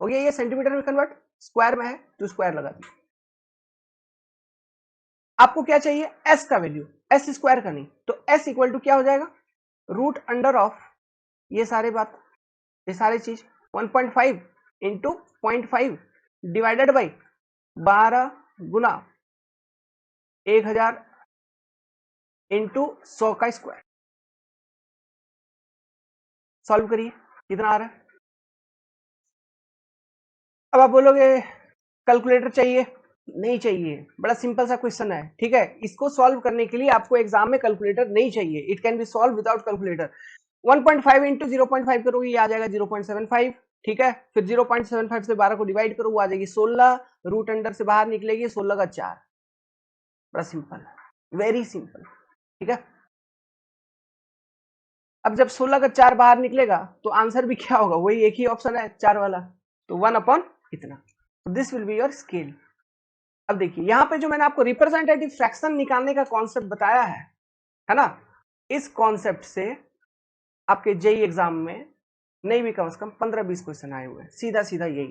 हो गया, ये सेंटीमीटर में कन्वर्ट, स्क्वायर में है तो स्क्वायर लगा दिया। आपको क्या चाहिए, एस का वैल्यू, एस स्क्वायर का नहीं, तो एस इक्वल टू क्या हो जाएगा, रूट अंडर ऑफ ये सारी चीज 1.5 into 0.5 divided by 12 Guna 1000 into 100 का स्क्वायर। सॉल्व करिए, कितना आ रहा है। अब आप बोलोगे कैलकुलेटर चाहिए, नहीं चाहिए, बड़ा सिंपल सा क्वेश्चन है। ठीक है, इसको सॉल्व करने के लिए आपको एग्जाम में कैलकुलेटर नहीं चाहिए, it can be solve without calculator. 1.5 into 0.5 करोगे, ये आ जाएगा 0.75। ठीक है, फिर 0.75 से 12 को डिवाइड करो, वो आ जाएगी 16, रूट अंडर से बाहर निकलेगी 16 का 4। बड़ा सिंपल, वेरी सिंपल। ठीक है, अब जब 16 का 4 बाहर निकलेगा तो आंसर भी क्या होगा, वही एक ही ऑप्शन है 4 वाला, तो 1 अपॉन इतना, this will be your scale. अब देखिए यहाँ पे जो मैंने आपको रिप्रेजेंटेटिव फ्रैक्शन निकालने का कॉन्सेप्ट बताया है ना, इस कॉन्सेप्ट से आपके जेई एग्जाम में नहीं भी कम से कम 15-20 क्वेश्चन आए हुए हैं, सीधा सीधा यही।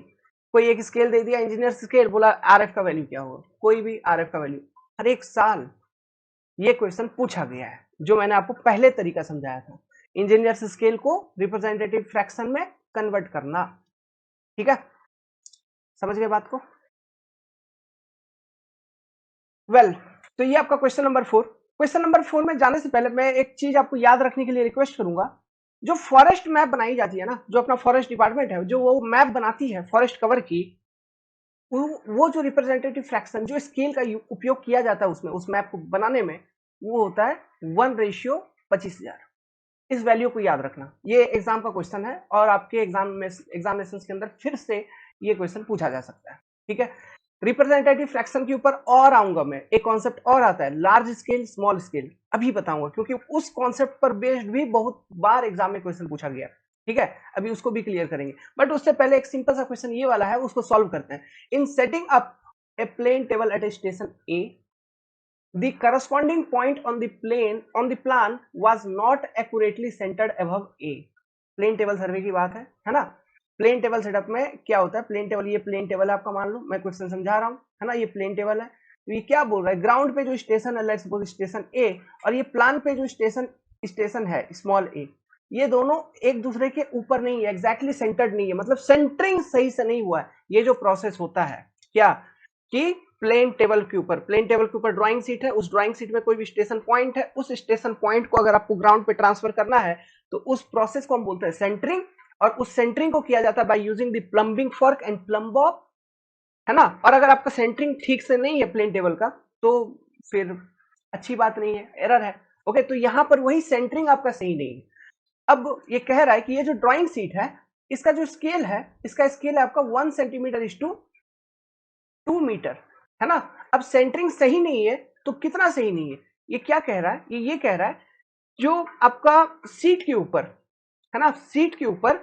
कोई एक स्केल दे दिया, इंजीनियर स्केल, बोला आरएफ का वैल्यू क्या होगा, कोई भी आरएफ का वैल्यू, हर एक साल ये क्वेश्चन पूछा गया है, जो मैंने आपको पहले तरीका समझाया था, इंजीनियर स्केल को रिप्रेजेंटेटिव फ्रैक्शन में कन्वर्ट करना। ठीक है, समझ गए बात को। वेल, तो ये आपका क्वेश्चन नंबर 4। क्वेश्चन नंबर 4 में जाने से पहले मैं एक चीज आपको याद रखने के लिए रिक्वेस्ट करूंगा, जो फॉरेस्ट मैप बनाई जाती है ना, जो अपना फॉरेस्ट डिपार्टमेंट है, जो वो मैप बनाती है फॉरेस्ट कवर की, वो जो रिप्रेजेंटेटिव फ्रैक्शन, जो स्केल का उपयोग किया जाता है उसमें, उस मैप को बनाने में, वो होता है 1:25,000। इस वैल्यू को याद रखना, ये एग्जाम का क्वेश्चन है और आपके एग्जामिनेशन के अंदर फिर से ये क्वेश्चन पूछा जा सकता है। ठीक है, रिप्रेजेंटेटिव फ्रैक्शन के ऊपर और आऊंगा मैं, एक कॉन्सेप्ट और आता है लार्ज स्केल स्मॉल स्केल, अभी बताऊंगा, क्योंकि उस कॉन्सेप्ट पर बेस्ड भी बहुत बार एग्जाम में क्वेश्चन पूछा गया। ठीक है, अभी उसको भी क्लियर करेंगे, बट उससे पहले एक सिंपल सा क्वेश्चन ये वाला है, उसको सॉल्व करते हैं। In setting up a plane table at a station A, the corresponding point on the plan was not accurately centered above A। Plane table survey की बात है ना। प्लेन टेबल सेटअप में क्या होता है, प्लेन टेबल, ये प्लेन टेबल है आपका, मान लो मैं क्वेश्चन समझा रहा हूँ, है ना, ये प्लेन टेबल है। तो ये क्या बोल रहा है, ग्राउंड पे जो स्टेशन है, लेट्स सपोज स्टेशन ए, और ये प्लान पे जो स्टेशन है स्मॉल ए, ये दोनों एक दूसरे के ऊपर नहीं है, एग्जैक्टली सेंटर्ड नहीं है, मतलब सेंटरिंग सही से नहीं हुआ है। ये जो प्रोसेस होता है क्या, कि प्लेन टेबल के ऊपर ड्राइंग सीट है, उस ड्राइंग सीट में कोई भी स्टेशन पॉइंट है, उस स्टेशन पॉइंट को अगर आपको ग्राउंड पे ट्रांसफर करना है तो उस प्रोसेस को हम बोलते हैं सेंटरिंग, और उस सेंटरिंग को किया जाता है by using the plumbing fork and plum Bob, है ना। और अगर आपका सेंटरिंग ठीक से नहीं है प्लेन टेबल का, तो फिर अच्छी बात नहीं है, एरर है। ओके, तो यहां पर वही सेंटरिंग आपका सही नहीं है। अब ये कह रहा है कि ये जो ड्राइंग सीट है, इसका जो स्केल है, इसका स्केल है आपका 1 सेंटीमीटर इज टू 2 मीटर, है ना। अब सेंटरिंग सही नहीं है तो कितना सही नहीं है, ये क्या कह रहा है, ये कह रहा है जो आपका सीट के ऊपर है ना, सीट के ऊपर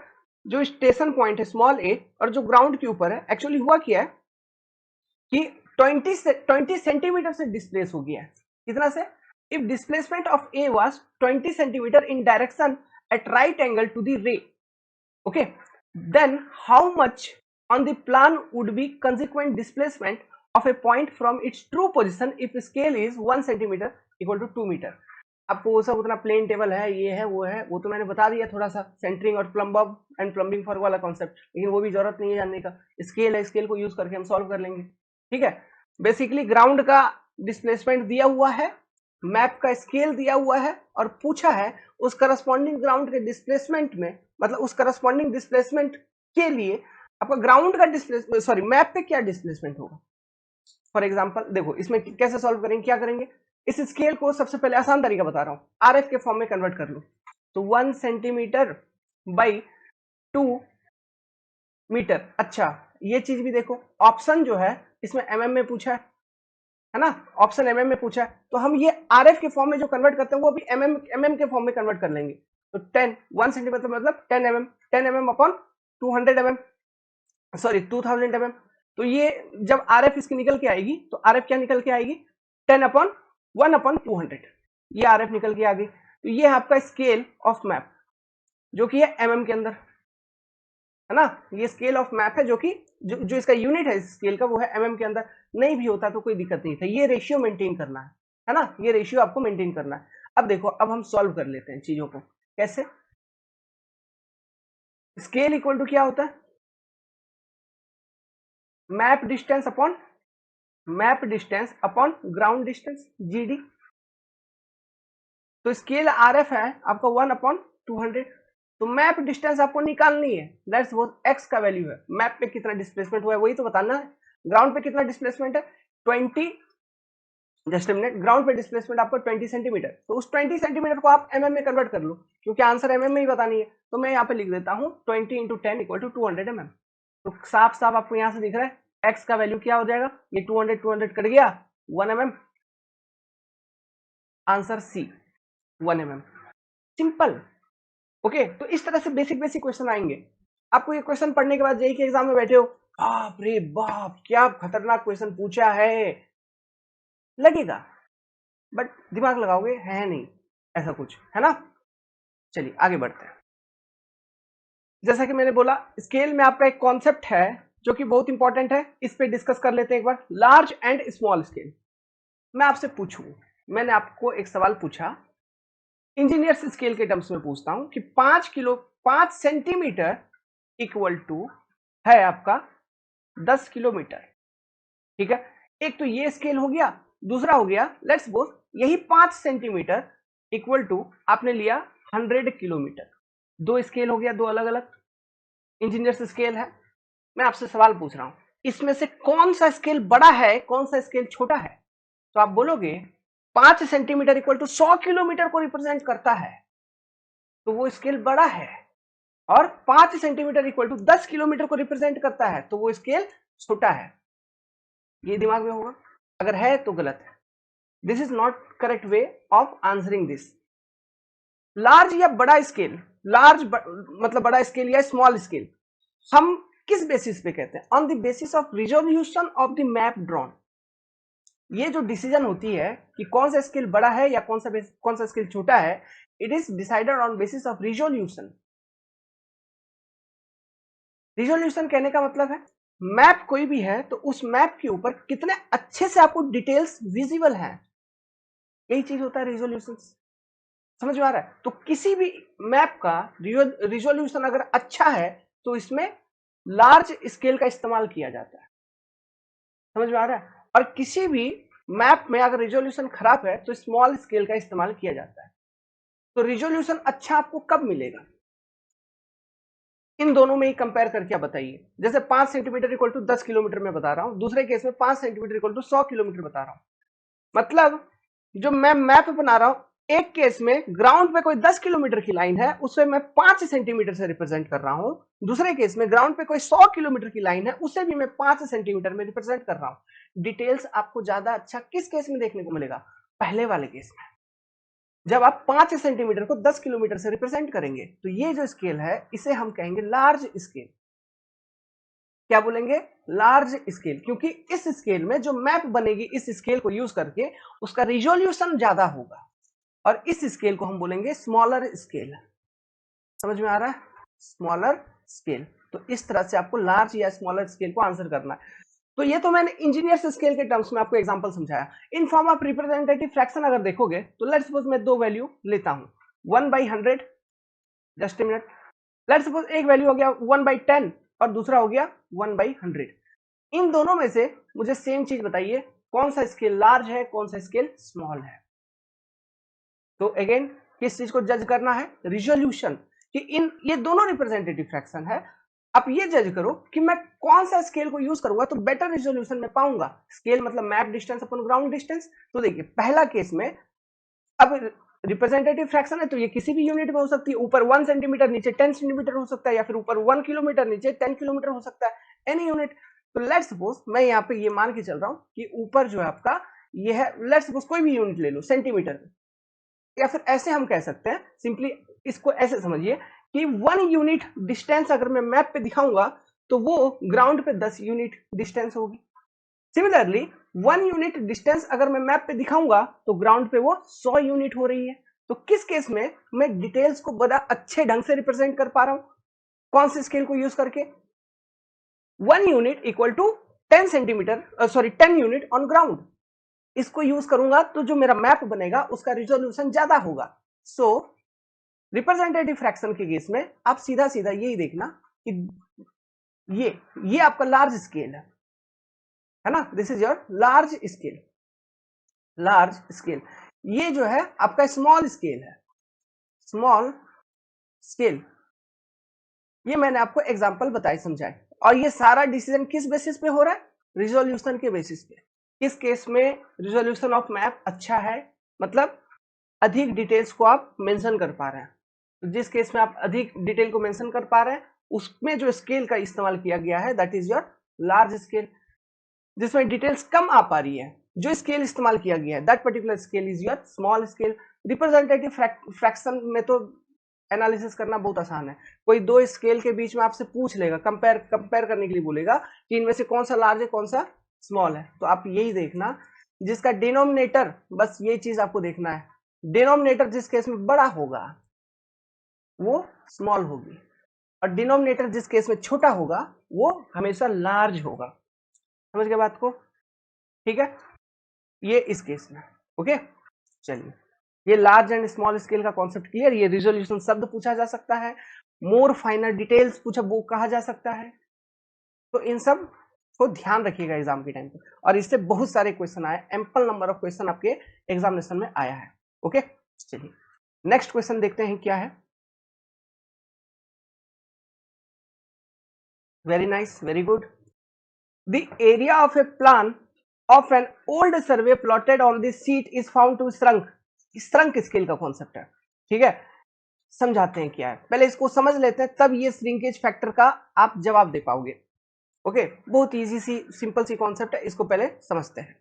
जो स्टेशन पॉइंट है स्मॉल ए और जो ग्राउंड के ऊपर है, एक्चुअली हुआ क्या है कि 20 सेंटीमीटर से डिस्प्लेस हो गया है। कितना से? If displacement of A was 20 centimetre in direction at right angle to the ray, okay, then how much on the plan would be consequent displacement of a point from its true position if scale is 1 centimeter equal to 2 meter। आपको वो सब उतना plane table है, ये है वो है, वो तो मैंने बता दिया थोड़ा सा, सेंटरिंग और प्लम्ब एंड प्लम्बिंग फॉर वाला कॉन्सेप्ट, लेकिन वो भी जरूरत नहीं है जानने का। स्केल है, स्केल को यूज करके हम सॉल्व कर लेंगे। ठीक है, बेसिकली ग्राउंड का डिस्प्लेसमेंट दिया हुआ है, मैप का स्केल दिया हुआ है और पूछा है उस करस्पॉन्डिंग ग्राउंड के डिस्प्लेसमेंट में, मतलब उस करस्पॉन्डिंग डिस्प्लेसमेंट के लिए आपका ग्राउंड का डिस्प्लेसमेंट, सॉरी मैप पे क्या डिस्प्लेसमेंट होगा। फॉर एग्जांपल देखो इसमें कैसे सॉल्व करेंगे, क्या करेंगे, इस स्केल को सबसे पहले आसान तरीका बता रहा हूं, आरएफ के फॉर्म में कन्वर्ट कर लो। तो 1 सेंटीमीटर बाई 2 मीटर। अच्छा ये चीज भी देखो, ऑप्शन जो है इसमें एमएम में पूछा है ना, ऑप्शन एमएम में पूछा है, तो हम ये आरएफ के फॉर्म में जो कन्वर्ट करते हैं वो अभी एमएम के फॉर्म में कन्वर्ट कर लेंगे। तो 1 सेंटीमीटर मतलब 10 MM upon 200 MM, sorry 2000 MM. तो ये जब आरएफ इसकी निकल के आएगी तो आरएफ क्या निकल के आएगी, 10 अपॉन 1 अपॉन 200, ये आरएफ निकल के आ गई। तो ये है आपका स्केल ऑफ मैप जो कि है एमएम के अंदर, है ना, ये स्केल ऑफ मैप है जो कि जो इसका यूनिट है इस स्केल का वो है एमएम के अंदर। नहीं भी होता तो कोई दिक्कत नहीं था, ये रेशियो मेंटेन करना है ना, ये रेशियो आपको मेंटेन करना है। अब देखो, अब हम सॉल्व कर लेते हैं चीजों को। कैसे? स्केल इक्वल टू क्या होता है, map distance upon ground distance, GD. तो स्केल आरएफ है आपका 1 अपॉन 200, तो मैप डिस्टेंस आपको निकालनी है, दैट्स वो एक्स का वैल्यू है, मैप पे कितना डिस्प्लेसमेंट हुआ है वही तो बताना है। ग्राउंड पे कितना डिस्प्लेसमेंट है 20, जस्ट मिनट, ग्राउंड पे डिस्प्लेसमेंट आपको 20 सेंटीमीटर, तो उस 20 सेंटीमीटर को आप एमएम में कन्वर्ट कर लो क्योंकि आंसर एमएम में ही बतानी है। तो मैं यहाँ पे लिख देता हूँ 20 इंटू 10 इक्वल टू 200 एमएम। तो साफ साफ आपको यहाँ से दिख रहा है एक्स का वैल्यू क्या हो जाएगा, ये 200 कट गया, 1 mm, answer C 1 mm, simple. Okay, तो इस तरह से बेसिक क्वेश्चन आएंगे। आपको ये क्वेश्चन पढ़ने के बाद जेईई के एग्जाम में बैठे हो, बाप रे बाप क्या खतरनाक क्वेश्चन पूछा है लगेगा, बट दिमाग लगाओगे है नहीं ऐसा कुछ, है ना। चलिए आगे बढ़ते हैं। जैसा कि मैंने बोला स्केल में आपका एक कॉन्सेप्ट है जो कि बहुत इंपॉर्टेंट है, इस पे डिस्कस कर लेते हैं एक बार, लार्ज एंड स्मॉल स्केल। मैं आपसे पूछूं, मैंने आपको एक सवाल पूछा, इंजीनियर्स स्केल के टर्म्स में पूछता हूं कि 5 सेंटीमीटर इक्वल टू है आपका 10 किलोमीटर। ठीक है, एक तो ये स्केल हो गया, दूसरा हो गया लेट्स सपोज यही 5 सेंटीमीटर इक्वल टू आपने लिया 100 किलोमीटर। दो स्केल हो गया, दो अलग अलग इंजीनियर्स स्केल है। मैं आपसे सवाल पूछ रहा हूं इसमें से कौन सा स्केल बड़ा है, कौन सा स्केल छोटा है। तो आप बोलोगे 5 सेंटीमीटर इक्वल टू 100 किलोमीटर को रिप्रेजेंट करता है, तो वो स्केल बड़ा है, और 5 सेंटीमीटर इक्वल टू 10 किलोमीटर को रिप्रेजेंट करता है तो वो स्केल छोटा है। ये दिमाग में होगा, अगर है तो गलत है, this is not correct way of answering this. Large या बड़ा स्केल, मतलब बड़ा स्केल या स्मॉल स्केल, हम किस बेसिस पे कहते हैं, on the basis of resolution of the map drawn. ये जो डिसीजन होती है कि कौन सा स्केल बड़ा है या कौन सा स्केल छोटा है, it is decided on basis of resolution. Resolution कहने का मतलब है मैप कोई भी है तो उस मैप के ऊपर कितने अच्छे से आपको डिटेल्स विजिबल है, यही चीज होता है रिजोल्यूशन। समझ में आ रहा है? तो किसी भी मैप का रिजोल्यूशन अगर अच्छा है तो इसमें लार्ज स्केल का इस्तेमाल किया जाता है। समझ में आ रहा है? और किसी भी मैप में अगर रिजोल्यूशन खराब है तो स्मॉल स्केल का इस्तेमाल किया जाता है। तो रिजोल्यूशन अच्छा आपको कब मिलेगा, इन दोनों में ही कंपेयर करके आप बताइए। जैसे 5 सेंटीमीटर इक्वल टू 10 किलोमीटर में बता रहा हूं, दूसरे केस में 5 सेंटीमीटर इक्वल टू 100 किलोमीटर बता रहा हूं। मतलब जो मैं मैप बना रहा हूं, एक केस में ग्राउंड पे कोई 10 किलोमीटर की लाइन है उसे मैं 5 सेंटीमीटर से रिप्रेजेंट कर रहा हूं, दूसरे केस में ग्राउंड पे कोई 100 किलोमीटर की लाइन है उसे भी मैं 5 सेंटीमीटर में रिप्रेजेंट कर रहा हूं। डिटेल्स आपको ज्यादा अच्छा किस केस में देखने को मिलेगा, पहले वाले केस में। जब आप 5 सेंटीमीटर को 10 किलोमीटर से रिप्रेजेंट करेंगे तो ये जो स्केल है इसे हम कहेंगे लार्ज स्केल। क्या बोलेंगे? लार्ज स्केल, क्योंकि इस स्केल में जो मैप बनेगी इस स्केल को यूज करके उसका रिजोल्यूशन ज्यादा होगा, और इस स्केल को हम बोलेंगे स्मॉलर स्केल। समझ में आ रहा है? Smaller scale. तो इस तरह से आपको लार्ज या स्मॉलर स्केल को आंसर करना है। तो ये तो मैंने इंजीनियर्स स्केल के टर्म्स में आपको एग्जांपल समझाया। In form of representative fraction अगर देखोगे तो लेट्स सपोज मैं दो वैल्यू लेता हूं, 1/100, just a minute, let's suppose एक वैल्यू हो गया 1/10 और दूसरा हो गया 1/100। इन दोनों में से मुझे सेम चीज बताइए, कौन सा स्केल लार्ज है, कौन सा स्केल स्मॉल है? तो अगेन किस चीज को जज करना है? रिजोल्यूशन, कि इन ये दोनों रिप्रेजेंटेटिव फ्रैक्शन है। आप ये जज करो कि मैं कौन सा स्केल को यूज करूंगा तो बेटर रिजोल्यूशन में पाऊंगा। स्केल मतलब मैप डिस्टेंस अपन ग्राउंड डिस्टेंस। तो देखिए पहला केस में अब रिप्रेजेंटेटिव फ्रैक्शन है तो ये किसी भी यूनिट में हो सकती है, ऊपर 1 सेंटीमीटर नीचे 10 सेंटीमीटर हो सकता है, या फिर ऊपर 1 किलोमीटर नीचे 10 किलोमीटर हो सकता है, एनी यूनिट। तो लेट्स सपोज मैं यहाँ पे ये मान के चल रहा हूं कि ऊपर जो है आपका ये है, लेट्स सपोज कोई भी यूनिट ले लो सेंटीमीटर में, या फिर ऐसे हम कह सकते हैं, सिंपली इसको ऐसे समझिए कि 1 यूनिट डिस्टेंस अगर मैं मैप पे दिखाऊंगा तो वो ग्राउंड पे 10 यूनिट डिस्टेंस होगी। सिमिलरली 1 यूनिट डिस्टेंस अगर मैं मैप पे दिखाऊंगा तो ग्राउंड पे वो 100 यूनिट हो रही है। तो किस केस में मैं डिटेल्स को बड़ा अच्छे ढंग से रिप्रेजेंट कर पा रहा हूं? कौन से स्केल को यूज करके? 1 unit equal to 10 centimetre, 10 unit on ground. इसको यूज करूंगा तो जो मेरा मैप बनेगा उसका रिजोल्यूशन ज्यादा होगा। सो रिप्रेजेंटेटिव फ्रैक्शन के केस में आप सीधा सीधा यही देखना कि ये आपका लार्ज स्केल है ना, this is your large scale. Large scale ये जो है आपका स्मॉल स्केल है, स्मॉल स्केल। ये मैंने आपको एग्जांपल बताए समझाए, और ये सारा डिसीजन किस बेसिस पे हो रहा है? रिजोल्यूशन के बेसिस पे। किस केस में रिजोल्यूशन ऑफ मैप अच्छा है? मतलब अधिक डिटेल्स को आप मेंशन कर पा रहे हैं। तो जिस केस में आप अधिक डिटेल को मेंशन कर पा रहे हैं उसमें जो स्केल का इस्तेमाल किया गया है that is your large scale. जिसमें डिटेल्स कम आ पा रही है, जो स्केल इस्तेमाल किया गया है that particular scale is your small scale. Representative fraction में तो एनालिसिस करना बहुत आसान है। कोई दो स्केल के बीच में आपसे पूछ लेगा, कंपेयर करने के लिए बोलेगा कि इनमें से कौन सा लार्ज है कौन सा स्मॉल है। तो आप यही देखना जिसका डिनोमिनेटर, बस ये चीज आपको देखना है, डिनोमिनेटर जिस केस में बड़ा होगा वो स्मॉल होगी, और डिनोमिनेटर जिस केस में छोटा होगा वो हमेशा लार्ज होगा। समझ गए बात को? ठीक है, ये इस केस में। ओके चलिए, ये लार्ज एंड स्मॉल स्केल का कॉन्सेप्ट क्लियर। ये रिजोल्यूशन शब्द पूछा जा सकता है, मोर फाइनर डिटेल्स पूछा वो कहा जा सकता है। तो इन सब को ध्यान रखिएगा एग्जाम के टाइम पे, और इससे बहुत सारे क्वेश्चन आए, एम्पल नंबर ऑफ क्वेश्चन आपके एग्जामिनेशन में आया है। ओके चलिए नेक्स्ट क्वेश्चन देखते हैं क्या है। Very nice, very good. The area of A plan of an old survey plotted on this sheet is found to shrunk। Shrunk scale का कॉन्सेप्ट है, ठीक है। समझाते हैं क्या है, पहले इसको समझ लेते हैं, तब ये श्रिंकेज फैक्टर का आप जवाब दे पाओगे। ओके बहुत इजी सी सिंपल सी कॉन्सेप्ट है, इसको पहले समझते हैं।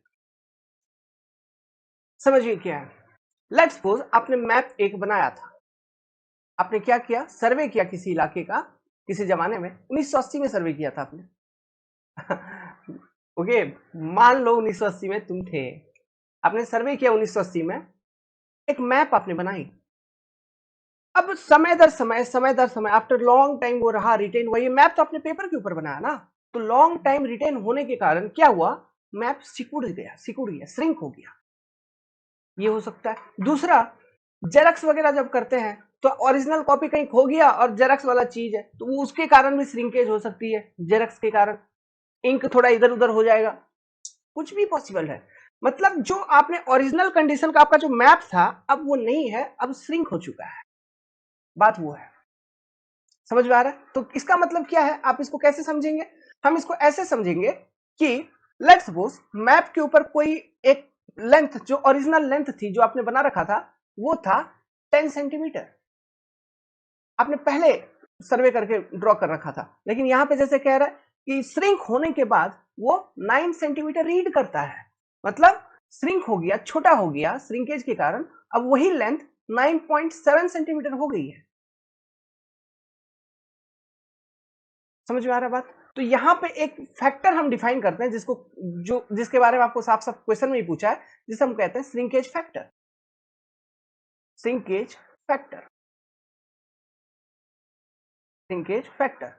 समझिए क्या है। लेट्स सपोज आपने मैप एक बनाया था, आपने क्या किया, सर्वे किया किसी इलाके का, किसी जमाने में 1980 में सर्वे किया था आपने। ओके मान लो 1980 में तुम थे, आपने सर्वे किया 1980 में, एक मैप आपने बनाई। अब समय दर समय आफ्टर लॉन्ग टाइम वो रहा रिटेन, वही मैप तो आपने पेपर के ऊपर बनाया ना, तो लॉन्ग टाइम रिटेन होने के कारण क्या हुआ, मैप सिकुड़ गया, श्रिंक हो गया, ये हो सकता है। दूसरा, जेरक्स वगैरह जब करते हैं तो ओरिजिनल कॉपी कहीं खो गया और जेरक्स वाला चीज है तो वो उसके कारण भी श्रिंकेज हो सकती है, जेरक्स के कारण इंक थोड़ा इधर उधर हो जाएगा, कुछ भी पॉसिबल है। मतलब जो आपने ओरिजिनल कंडीशन का आपका जो मैप था अब वो नहीं है, अब श्रिंक हो चुका है, बात वो है। समझ में आ रहा है? तो इसका मतलब क्या है, आप इसको कैसे समझेंगे? हम इसको ऐसे समझेंगे कि लेट्स सपोज मैप के ऊपर कोई एक लेंथ, जो ओरिजिनल लेंथ थी जो आपने बना रखा था वो था 10 सेंटीमीटर, आपने पहले सर्वे करके ड्रॉ कर रखा था, लेकिन यहां पे जैसे कह रहा है कि श्रिंक होने के बाद वो 9 सेंटीमीटर रीड करता है, मतलब श्रिंक हो गया, छोटा हो गया श्रिंकेज के कारण, अब वही लेंथ 9.7 सेंटीमीटर हो गई है। समझ में आ रहा है बात? तो यहां पे एक फैक्टर हम डिफाइन करते हैं जिसके बारे में आपको साफ साफ क्वेश्चन में ही पूछा है, जिसे हम कहते हैं shrinkage factor. Shrinkage factor, shrinkage factor.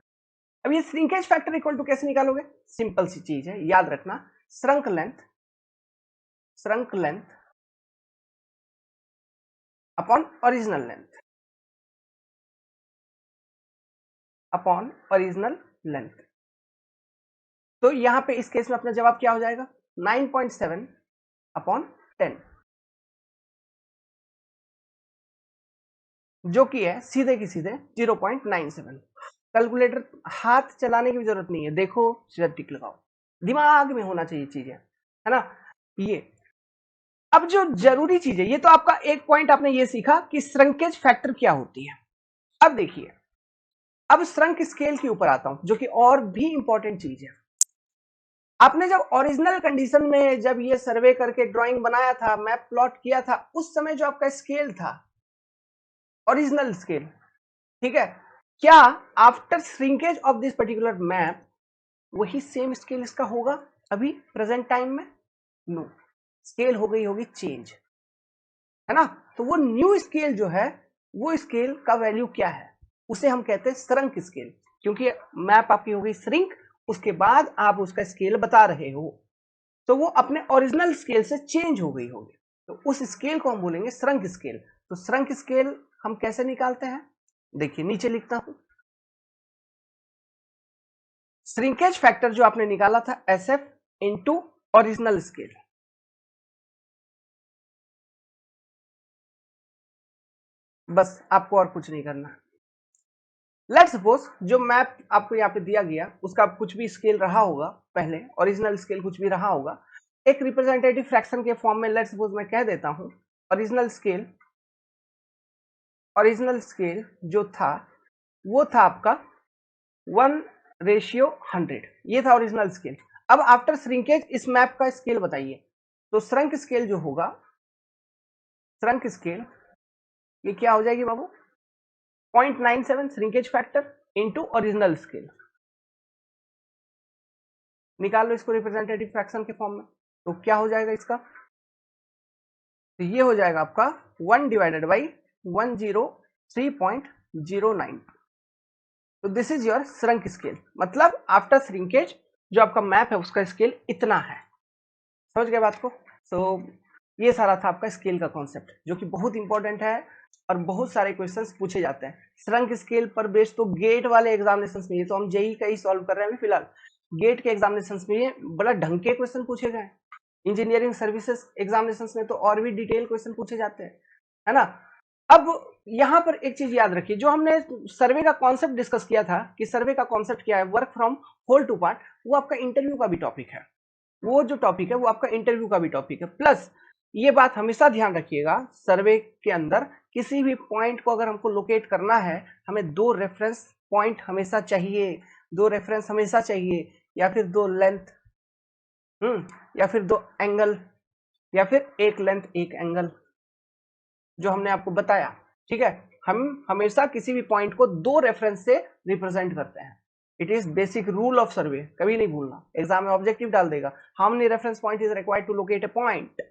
अब ये श्रिंकेज फैक्टर इक्वल टू कैसे निकालोगे? सिंपल सी चीज है, याद रखना, shrunk length upon original length. तो यहां पे इस केस में अपना जवाब क्या हो जाएगा? 9.7 अपॉन 10, जो कि है सीधे की सीधे 0.97। कैलकुलेटर हाथ चलाने की भी जरूरत नहीं है, देखो सीधा टिक लगाओ, दिमाग में होना चाहिए चीजें, है ना। ये अब जो जरूरी चीज है, ये तो आपका एक पॉइंट आपने ये सीखा कि श्रंकेज फैक्टर क्या होती है। अब देखिए, अब श्रंक स्केल के ऊपर आता हूं, जो कि और भी इंपॉर्टेंट चीज है। आपने जब ओरिजिनल कंडीशन में जब ये सर्वे करके ड्राइंग बनाया था, मैप प्लॉट किया था, उस समय जो आपका स्केल था ओरिजिनल स्केल, ठीक है, क्या after shrinkage of this particular map वही सेम स्केल इसका होगा अभी प्रेजेंट टाइम में? नो, स्केल हो गई होगी चेंज, है ना। तो वो न्यू स्केल जो है, वो स्केल का वैल्यू क्या है? उसे हम कहते हैं श्रंक स्केल, क्योंकि मैप आपकी हो गई श्रिंक, उसके बाद आप उसका स्केल बता रहे हो, तो वो अपने ओरिजिनल स्केल से चेंज हो गई होगी, तो उस स्केल को हम बोलेंगे श्रंक स्केल। तो श्रंक स्केल हम कैसे निकालते हैं? देखिए नीचे लिखता हूं, श्रिंकेज फैक्टर जो आपने निकाला था SF इंटू ओरिजिनल स्केल, बस आपको और कुछ नहीं करना। लेट सपोज जो मैप आपको यहाँ पे दिया गया, उसका कुछ भी स्केल रहा होगा, पहले ओरिजिनल स्केल कुछ भी रहा होगा, एक रिप्रेजेंटेटिव फ्रैक्शन के फॉर्म में लेट सपोज मैं कह देता हूं ओरिजिनल स्केल जो था वो था आपका 1:100, ये था ओरिजिनल स्केल। अब आफ्टर श्रिंकेज इस मैप का स्केल बताइए, तो श्रंक स्केल जो होगा, श्रंक स्केल ये क्या हो जाएगी बाबू? 0.97 shrinkage factor into original scale. निकाल लो इसको रिप्रेजेंटेटिव फ्रैक्शन के फॉर्म में, तो क्या हो जाएगा इसका? तो ये हो जाएगा आपका 1 डिवाइडेड बाई 103.09। तो this is your shrunk scale, मतलब आफ्टर श्रिंकेज जो आपका मैप है उसका स्केल इतना है। समझ गए बात को? तो ये सारा था आपका स्केल का कॉन्सेप्ट, जो कि बहुत इंपॉर्टेंट है और बहुत सारे क्वेश्चंस पूछे जाते हैं। श्रंक स्केल पर बेस्ड तो गेट वाले एग्जामिनेशंस में, ये तो हम जेई का ही सॉल्व कर रहे हैं अभी फिलहाल, गेट के एग्जामिनेशंस में बड़ा ढंग के क्वेश्चन पूछे गए। इंजीनियरिंग सर्विसेज एग्जामिनेशंस में तो और भी डिटेल क्वेश्चन पूछे जाते हैं, है ना। अब यहां पर एक चीज याद रखिए, जो हमने सर्वे का कॉन्सेप्ट डिस्कस किया था कि सर्वे का कॉन्सेप्ट क्या है, work from whole to part, वो आपका इंटरव्यू का भी टॉपिक है। वो जो टॉपिक है वो आपका इंटरव्यू का भी टॉपिक है। प्लस ये बात हमेशा ध्यान रखिएगा, सर्वे के अंदर किसी भी पॉइंट को अगर हमको लोकेट करना है, हमें 2 रेफरेंस पॉइंट हमेशा चाहिए, 2 रेफरेंस हमेशा चाहिए, या फिर 2 लेंथ, या फिर 2 एंगल, या फिर 1 लेंथ 1 एंगल, जो हमने आपको बताया। ठीक है, हम हमेशा किसी भी पॉइंट को 2 रेफरेंस से रिप्रेजेंट करते हैं। It is basic rule of survey, कभी नहीं भूलना, एग्जाम में ऑब्जेक्टिव डाल देगा, how many reference point is required to locate a point,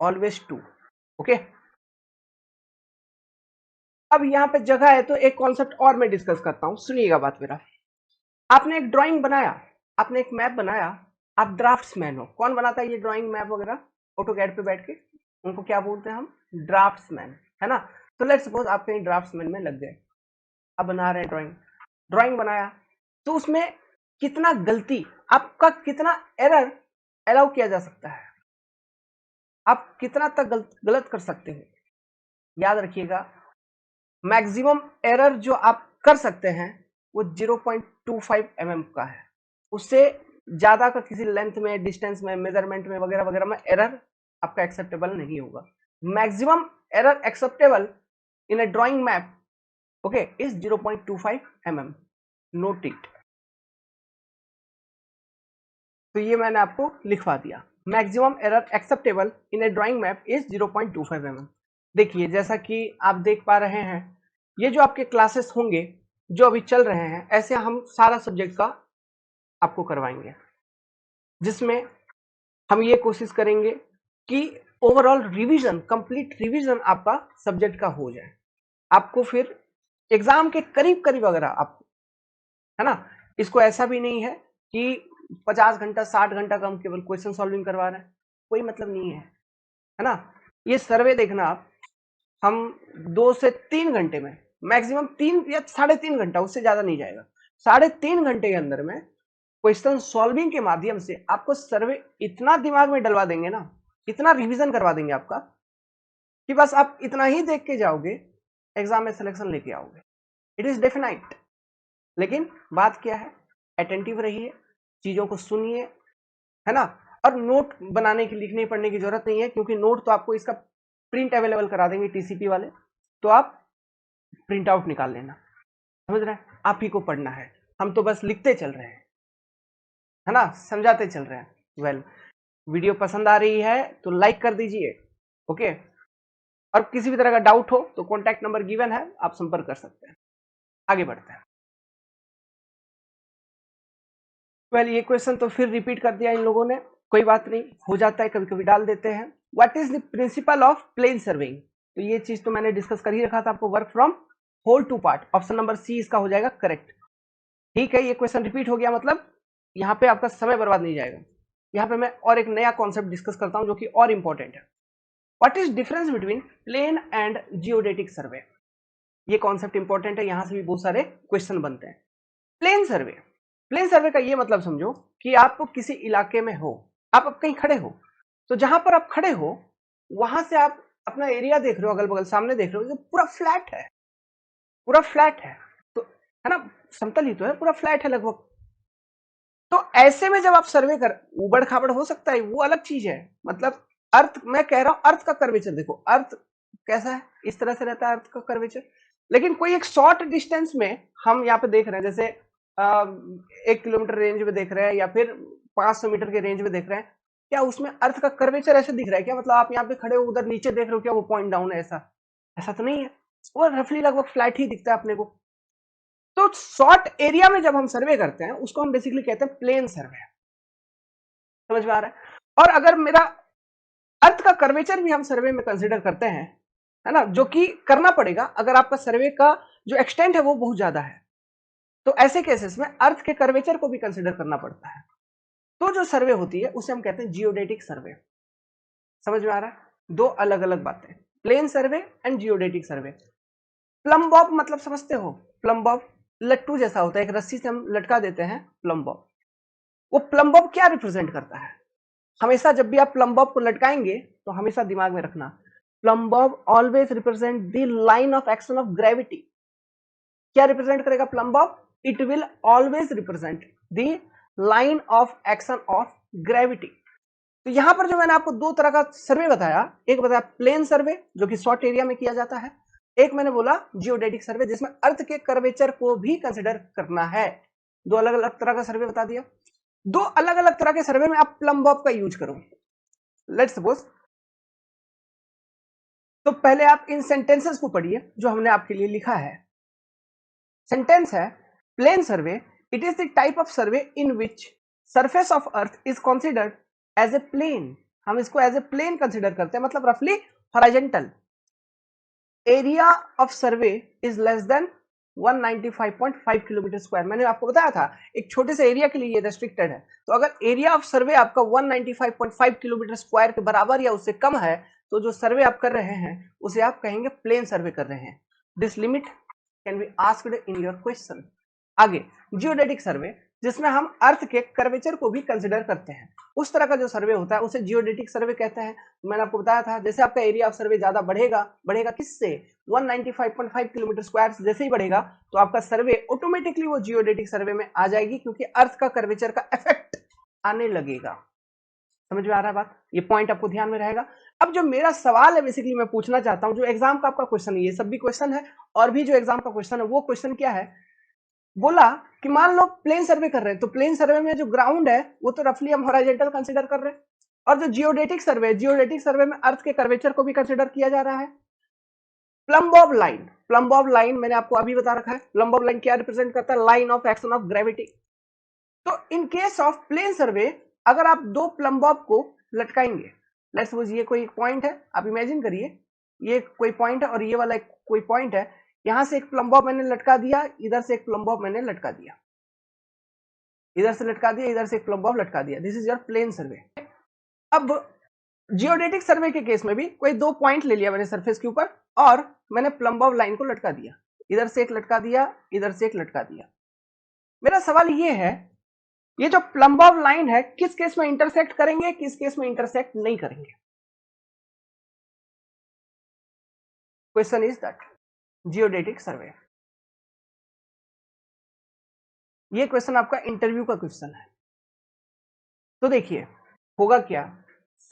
always 2। Okay, अब यहाँ पे जगह है तो एक कॉन्सेप्ट और मैं डिस्कस करता हूं, सुनिएगा बात मेरा। आपने एक ड्राइंग बनाया, आपने एक मैप बनाया, आप ड्राफ्ट्समैन हो। कौन बनाता है ये ड्राइंग मैप वगैरह ऑटोकैड पे बैठ के? उनको क्या बोलते हैं हम? ड्राफ्ट्समैन, है ना। तो लेट्स सपोज आप कहीं ड्राफ्ट्समैन में लग गए, अब बना रहे हैं ड्राइंग बनाया, तो उसमें कितना गलती, आपका कितना एरर अलाउ किया जा सकता है, आप कितना तक गलत कर सकते हो? याद रखिएगा, मैक्सिमम एरर जो आप कर सकते हैं वो 0.25 mm का है। उससे ज्यादा का किसी लेंथ में, डिस्टेंस में, मेजरमेंट में वगैरह वगैरह में एरर आपका एक्सेप्टेबल नहीं होगा। Maximum error acceptable in A drawing map, okay, is 0.25 mm। Note it. तो ये मैंने आपको लिखवा दिया, maximum error acceptable in A drawing map is 0.25 mm। देखिए जैसा कि आप देख पा रहे हैं, ये जो आपके क्लासेस होंगे जो अभी चल रहे हैं, ऐसे हम सारा सब्जेक्ट का आपको करवाएंगे, जिसमें हम ये कोशिश करेंगे कि ओवरऑल रिवीजन, कंप्लीट रिवीजन आपका सब्जेक्ट का हो जाए। आपको फिर एग्जाम के करीब करीब अगर आप, है ना, इसको ऐसा भी नहीं है कि 50 घंटा 60 घंटा का हम केवल क्वेश्चन सॉल्विंग करवा रहे हैं, कोई मतलब नहीं है ना। ये सर्वे देखना आप, हम 2 से 3 घंटे में, मैक्सिमम 3 या 3.5 घंटा, उससे ज्यादा नहीं जाएगा, 3.5 घंटे के अंदर में क्वेश्चन सॉल्विंग के माध्यम से आपको सर्वे इतना दिमाग में डलवा देंगे ना, इतना रिवीजन करवा देंगे आपका, कि बस आप इतना ही देख के जाओगे, एग्जाम में सिलेक्शन लेके आओगे। It is definite. लेकिन बात क्या है, अटेंटिव रहिए, चीजों को सुनिए, है ना। और नोट बनाने की, लिखने पढ़ने की जरूरत नहीं है, क्योंकि नोट तो आपको इसका प्रिंट अवेलेबल करा देंगे टीसीपी वाले, तो आप प्रिंट आउट निकाल लेना, समझ रहे हैं। आप ही को पढ़ना है, हम तो बस लिखते चल रहे हैं, है ना, समझाते चल रहे हैं। वेल, वीडियो पसंद आ रही है तो लाइक कर दीजिए, ओके। और किसी भी तरह का डाउट हो तो कॉन्टैक्ट नंबर गिवन है, आप संपर्क कर सकते हैं। आगे बढ़ते हैं। वेल, ये क्वेश्चन तो फिर रिपीट कर दिया इन लोगों ने, कोई बात नहीं, हो जाता है, कभी कभी डाल देते हैं। What is the principle of plane surveying? तो ये चीज तो मैंने डिस्कस कर ही रखा था आपको, work from whole to part, option number C इसका हो जाएगा करेक्ट। ठीक है, ये क्वेश्चन रिपीट हो गया, मतलब यहाँ पे आपका समय बर्बाद नहीं जाएगा। यहाँ पे मैं और एक नया कॉन्सेप्ट डिस्कस करता हूँ जो कि और इंपॉर्टेंट है। What is difference between plane and geodetic survey? ये कॉन्सेप्ट इंपॉर्टेंट है, यहां से भी बहुत सारे क्वेश्चन बनते हैं। प्लेन सर्वे, प्लेन सर्वे का ये मतलब समझो कि आप किसी इलाके में हो, आप अब कहीं खड़े हो, तो जहां पर आप खड़े हो वहां से आप अपना एरिया देख रहे हो, अगल बगल सामने देख रहे हो, तो पूरा फ्लैट है, पूरा फ्लैट है, तो है ना, समतल ही तो है, पूरा फ्लैट है लगभग। तो ऐसे में जब आप सर्वे कर, उबड़ खाबड़ हो सकता है, वो अलग चीज है। मतलब अर्थ, मैं कह रहा हूं अर्थ का कर्वेचर देखो, अर्थ कैसा है, इस तरह से रहता है अर्थ का कर्वेचर। लेकिन कोई एक शॉर्ट डिस्टेंस में हम यहाँ पे देख रहे हैं, जैसे 1 किलोमीटर रेंज में देख रहे हैं, या फिर 500 मीटर के रेंज में देख रहे हैं, क्या उसमें अर्थ का कर्वेचर ऐसे दिख रहा है क्या? मतलब आप यहाँ पे खड़े हो, उधर नीचे देख रहे हो, क्या वो पॉइंट डाउन है? ऐसा ऐसा तो नहीं है, वो रफली लगभग फ्लैट ही दिखता है अपने को। तो शॉर्ट एरिया में जब हम सर्वे करते हैं, उसको हम बेसिकली कहते हैं प्लेन सर्वे। समझ में आ रहा है? और अगर मेरा अर्थ का कर्वेचर भी हम सर्वे में कंसिडर करते हैं, है ना, जो कि करना पड़ेगा अगर आपका सर्वे का जो एक्सटेंट है वो बहुत ज्यादा है, तो ऐसे केसेस में अर्थ के कर्वेचर को भी कंसिडर करना पड़ता है। तो जो सर्वे होती है उसे हम कहते हैं जियोडेटिक सर्वे। समझ में आ रहा है? दो अलग अलग बातें, plane survey and geodetic survey. Plumb bob मतलब समझते हो? प्लम बॉब लट्टू जैसा होता है, एक रस्सी से हम लटका देते हैं प्लम बॉब। वो प्लम बॉब क्या रिप्रेजेंट करता है? हमेशा जब भी आप प्लम बॉब को लटकाएंगे तो हमेशा दिमाग में रखना, plum Bob always represent the line of action of gravity. क्या रिप्रेजेंट करेगा plum Bob? It will always represent the line of action of gravity. तो यहां पर जो मैंने आपको दो तरह का सर्वे बताया, एक बताया प्लेन सर्वे जो कि शॉर्ट एरिया में किया जाता है, एक मैंने बोला जियोडेटिक सर्वे जिसमें अर्थ के कर्वेचर को भी कंसिडर करना है। दो अलग अलग तरह का सर्वे बता दिया। दो अलग अलग तरह के सर्वे में आप प्लम बॉब का यूज करो। लेट्स सपोज, तो पहले आप इन सेंटेंसेस को पढ़िए जो हमने आपके लिए लिखा है। सेंटेंस है, plane survey it is the type of survey in which surface of earth is considered as a plane. हम इसको एज ए प्लेन कंसिडर करते हैं, मतलब रफली horizontal. Area of survey is less than 195.5 kilometre square. मैंने आपको बताया था एक छोटे से एरिया के लिए ये रेस्ट्रिक्टेड है। तो अगर एरिया ऑफ सर्वे आपका 195.5 किलोमीटर स्क्वायर के बराबर या उससे कम है, तो जो सर्वे आप कर रहे हैं उसे आप कहेंगे प्लेन सर्वे कर रहे हैं। This limit can be asked in your question. आगे जियोडेटिक सर्वे, जिसमें हम अर्थ के कर्वेचर को भी कंसिडर करते हैं, उस तरह का जो सर्वे होता है उसे जियोडेटिक सर्वे कहते हैं। मैंने आपको बताया था, जैसे आपका एरिया ऑफ सर्वे ज्यादा बढ़ेगा, बढ़ेगा किससे? 195.5 किलोमीटर स्क्वायर जैसे ही बढ़ेगा तो आपका सर्वे ऑटोमेटिकली वो जियोडेटिक सर्वे में आ जाएगी, क्योंकि अर्थ का कर्वेचर का इफेक्ट आने लगेगा। समझ में आ रहा है बात? ये पॉइंट आपको ध्यान में रहेगा। अब जो मेरा सवाल है बेसिकली मैं पूछना चाहता हूं, जो एग्जाम का आपका क्वेश्चन है, ये सब भी क्वेश्चन है और भी जो एग्जाम का क्वेश्चन है वो क्वेश्चन क्या है, बोला कि मान लो प्लेन सर्वे कर रहे हैं, तो प्लेन सर्वे में जो ग्राउंड है वो तो रफली हम हॉरिजॉन्टल कंसीडर कर रहे हैं, और जो जियोडेटिक सर्वे, जियोडेटिक सर्वे में अर्थ के कर्वेचर को भी कंसीडर किया जा रहा है। प्लम्बॉब लाइन, प्लम्बॉब लाइन मैंने आपको अभी बता रखा है, प्लम्बॉब लाइन क्या रिप्रेजेंट करता है, line of action of gravity. तो इन केस ऑफ प्लेन सर्वे अगर आप दो प्लम्बॉब को लटकाएंगे, लेट्स सपोज ये कोई पॉइंट है, आप इमेजिन करिए ये कोई पॉइंट है और ये वाला कोई पॉइंट है, यहां से एक प्लम्बॉब मैंने लटका दिया, इधर से एक प्लम्बॉब मैंने लटका दिया, इधर से लटका दिया, इधर से एक प्लम्बॉब लटका दिया, दिस इज योर प्लेन सर्वे। अब जियोडेटिक सर्वे के केस में भी कोई दो पॉइंट ले लिया मैंने सरफेस के ऊपर और मैंने प्लम्बॉब लाइन को लटका दिया, इधर से एक लटका दिया, इधर से एक लटका दिया। मेरा सवाल ये है, ये जो प्लम्बॉब लाइन है किस केस में इंटरसेक्ट करेंगे, किस केस में इंटरसेक्ट नहीं करेंगे? Question is that geodetic survey. ये क्वेश्चन आपका इंटरव्यू का क्वेश्चन है। तो देखिए होगा क्या,